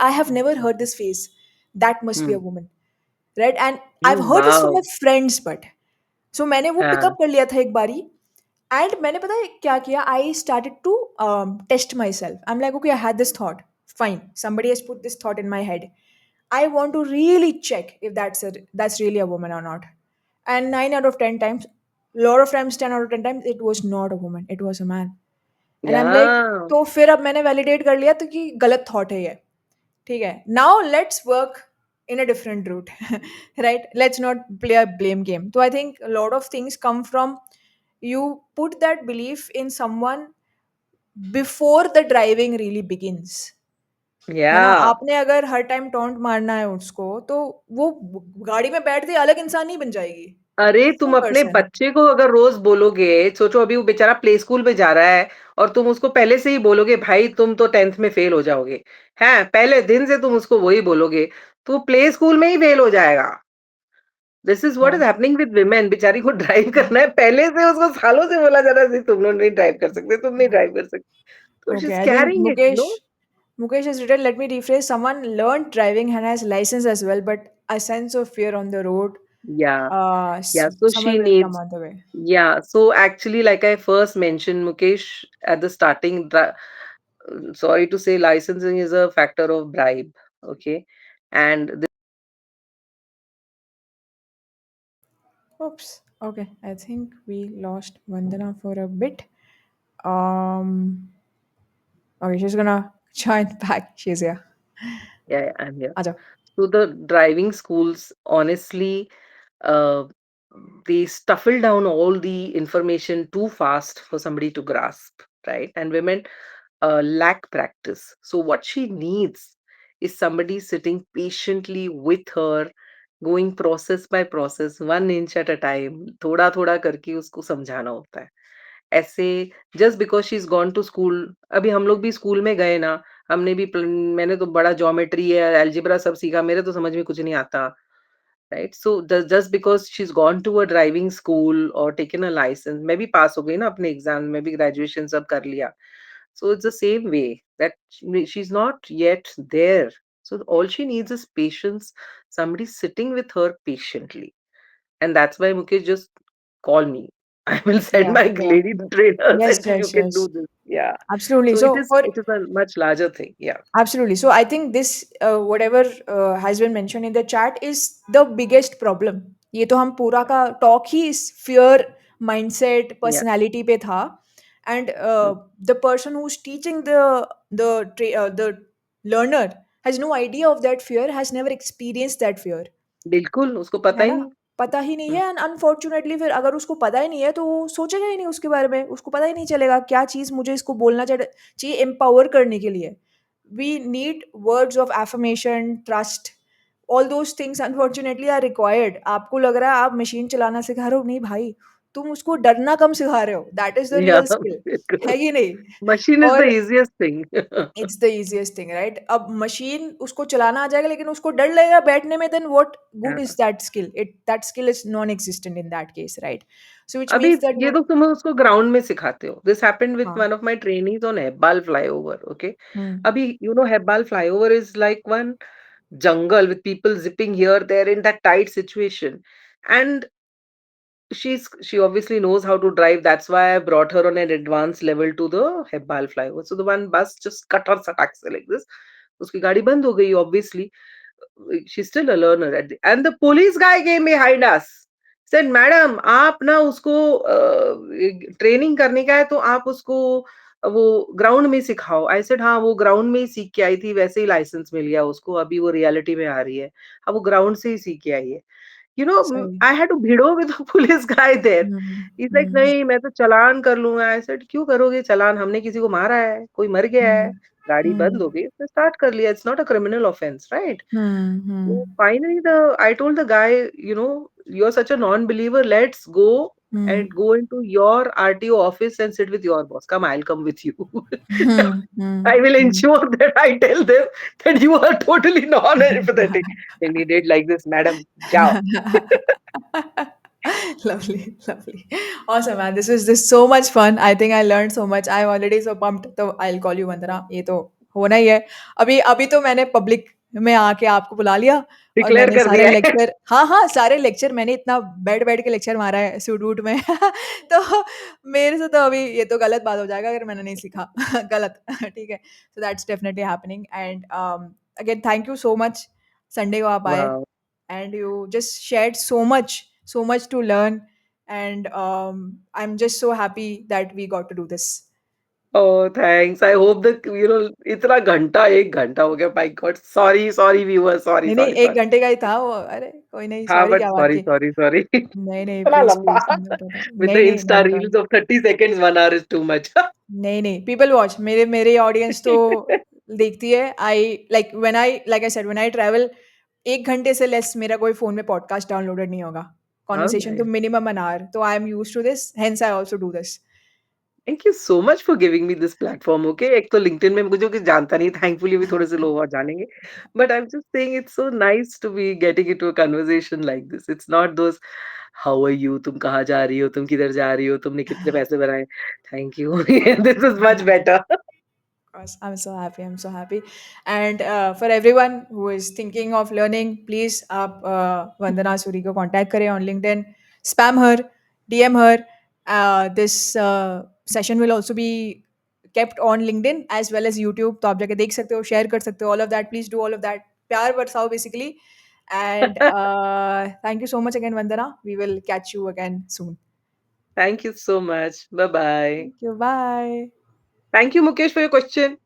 I have never heard this phrase that must be Hmm. a woman right and I've Hmm, heard this from my wow. friends but so मैंने वो हाँ. पिकअप कर लिया था एक बारी एंड मैंने पता है क्या किया I started to test myself I am like okay I had this thought fine somebody has put this thought in my head I want to really check if that's really a woman or not and 9 out of 10 times lot of times 10 out of 10 times it was not a woman it was a man and I'm like Yeah. तो फिर अब मैंने validate कर लिया तो कि गलत thought है ये ठीक है now let's work in a different route right let's not play a blame game तो I think lot of things come from you put that belief in someone before the driving really begins है ना Yeah. आपने अगर हर time taunt मारना है उसको तो वो गाड़ी में बैठते अलग इंसान नहीं बन जाएगी अरे तुम डिफरेंट अपने पर्सन बच्चे को अगर रोज बोलोगे सोचो अभी वो बेचारा प्ले स्कूल में जा रहा है और तुम उसको पहले से ही बोलोगे भाई तुम तो 10th में फेल हो जाओगे हैं पहले दिन से तुम उसको वही बोलोगे तो प्ले स्कूल में ही फेल हो जाएगा दिस इज व्हाट या इज हैपनिंग विद विमेन बेचारी को ड्राइव करना है पहले से उसको सालों से बोला जा रहा है तुम लोग नहीं ड्राइव कर सकते तुम नहीं ड्राइव कर सकते तो she okay is I think carrying it Mukesh Mukesh has written, let me rephrase, someone learned driving and has license as well, but a sense of fear on the road, Yeah, yeah. So someone she will come needs, on the way. yeah. So actually, like I first mentioned, Mukesh, at the starting, sorry to say, licensing is a factor of bribe. Okay. And Oops. Okay, I think we lost Vandana for a bit. Um. Okay, she's gonna join back. She's here. yeah, yeah, I'm here. Aja. So the driving schools, honestly, uh, they stuffle down all the information too fast for somebody to grasp, right? And women lack practice. So what she needs is somebody sitting patiently with her, going process by process, 1 inch at a time, थोड़ा थोड़ा करके उसको समझाना होता है. ऐसे just because she is gone to school, अभी हम लोग भी स्कूल में गए ना, हमने भी मैंने तो बड़ा ज्योमेट्री है, अलजेब्रा सब सीखा, मेरे तो समझ में कुछ नहीं आता, right? So just because she is gone to a driving school और टेकन अ लाइसेंस, मैं भी पास हो गई ना अपने एग्ज़ाम में, भी ग्रेजुएशन सब कर लिया। So it's the same way that she is not yet there, so all she needs is patience, somebody sitting with her patiently. And that's why Mukesh, just call me. I will send Yeah, my yeah. lady trainers Yes, and you yes, can do yes. this. Yeah. Absolutely. So So for it is a much larger thing. Yeah. absolutely. So I think this whatever has been mentioned in the chat is the biggest problem. ये तो हम पूरा का talk ही इस fear mindset Yeah. personality पे था, and Mm. the person who's teaching the learner has no idea of that fear, has never experienced that fear. बिल्कुल उसको पता है ही ना? नहीं. पता ही नहीं Mm. है, एंड अनफॉर्च्यूनेटली फिर अगर उसको पता ही नहीं है तो वो सोचेगा ही नहीं उसके बारे में, उसको पता ही नहीं चलेगा क्या चीज़ मुझे इसको बोलना चाहिए एम्पावर करने के लिए। We need words of affirmation, trust, all those things unfortunately are required. आपको लग रहा है आप मशीन चलाना सिखा रहे हो, नहीं भाई, तुम उसको डरना कम सिखा रहे हो, that is the Yeah. Real skill, बिल्कुल. है कि नहीं? Machine is the और easiest thing. It's the easiest thing, right? अब मशीन उसको चलाना आ जाएगा लेकिन उसको डर लगेगा बैठने में, then what good Yeah. Is that skill? That skill is non existent in that case, right? So which अभी मीन्स दैट ये व्हाट तो तुम उसको ग्राउंड में सिखाते हो. This happened with हाँ, one of my trainees on Hebbal flyover. Okay. हुँ, अभी Hebbal flyover is like one jungle with people zipping here, there in that tight situation. And she obviously knows how to drive. That's why I brought her on an advanced level to the Hebbal flyover. So the one bus just cut her satak se like this. Uski गाड़ी बंद हो गई obviously. She's still a learner at and the police guy came behind us. Said, "Madam, आप ना उसको training करने का है तो आप उसको वो ग्राउंड में सिखाओ." I said, "हाँ, वो ग्राउंड में ही सीख के आई थी, वैसे ही लाइसेंस मिल गया उसको, अभी वो रियलिटी में आ रही है। अब वो ग्राउंड से ही सीख के आई है।" सही। I had to भिड़ो with the police guy there. Hmm, He's like, हुँ, नहीं मैं तो चालान कर लूँगा। I said, क्यों करोगे चालान? हमने किसी को मारा है? कोई मर गया हुँ, है? गाड़ी हुँ, बंद हो गई, उसने स्टार्ट कर लिया। It's not a criminal offense, right? Hmm, So hmm, finally I told the guy, you're such a non-believer, let's go hmm, and go into your RTO office and sit with your boss. Come, I'll come with you. Hmm, I hmm, will hmm. ensure that I tell them that you are totally non-empathetic. And he did like this, madam, jao. Lovely, lovely. Awesome, man. This is so much fun. I think I learned so much. I'm already so pumped. तो I'll call you वंदना. ये तो होना ही है। अभी अभी तो मैंने public में आके आपको बुला लिया और डिक्लेयर मैंने कर सारे दिया है। लेक्चर, हाँ, हाँ, सारे लेक्चर मैंने इतना बैठ-बैठ के लेक्चर मारा है सूट-वूट में। तो मेरे से तो अभी ये तो गलत बात हो जाएगा अगर मैंने नहीं सीखा। गलत, ठीक है? So that's definitely happening and again thank you so much। Sunday को आप आए Wow. and you just shared so much to learn, and I'm just so happy that we got to do this। Oh, thanks. I hope that, इतना घंटा, 1 घंटा हो गया. My God. Sorry, sorry, viewers. Sorry, नहीं, नहीं, sorry, 1 sorry. घंटे का ही था वो, अरे कोई नहीं, हाँ, सॉरी but क्या बात sorry, थी? sorry, sorry. नहीं, नहीं, इतना प्लीज़, लंबा. Please, not at all. With the नहीं, नहीं, Insta not at all. reels of 30 seconds, 1 hour is too much. नहीं, नहीं, पीपल वॉच, मेरे मेरे ऑडियंस तो देखती है। I like I said when I travel 1 घंटे से लेस मेरा कोई फ़ोन में पॉडकास्ट डाउनलोडेड नहीं होगा। Oh, कन्वर्सेशन तो nice. मिनिमम एन आवर, तो I am used to this, hence I also do this. Thank you so much for giving me this platform, okay? एक तो LinkedIn में मुझे कोई जानता नहीं, thankfully अभी थोड़े से लोग और जानेंगे. But I'm just saying it's so nice to be getting into a conversation like this. It's not those, how are you? तुम कहाँ जा रही हो? तुम किधर जा रही हो? तुमने कितने पैसे बनाए? Thank you. This is much better. course. I'm so happy. I'm so happy. And for everyone who is thinking of learning, please आप Vandana Suri को contact करें on LinkedIn. Spam her, DM her. This session will also be kept on LinkedIn as well as YouTube. तो आप जाके देख सकते हो, share कर सकते हो. All of that. Please do all of that. प्यार बरसाओ basically. And thank you so much again, Vandana. We will catch you again soon. Thank you so much. Bye bye. Thank you. Bye. Thank you, Mukesh, for your question.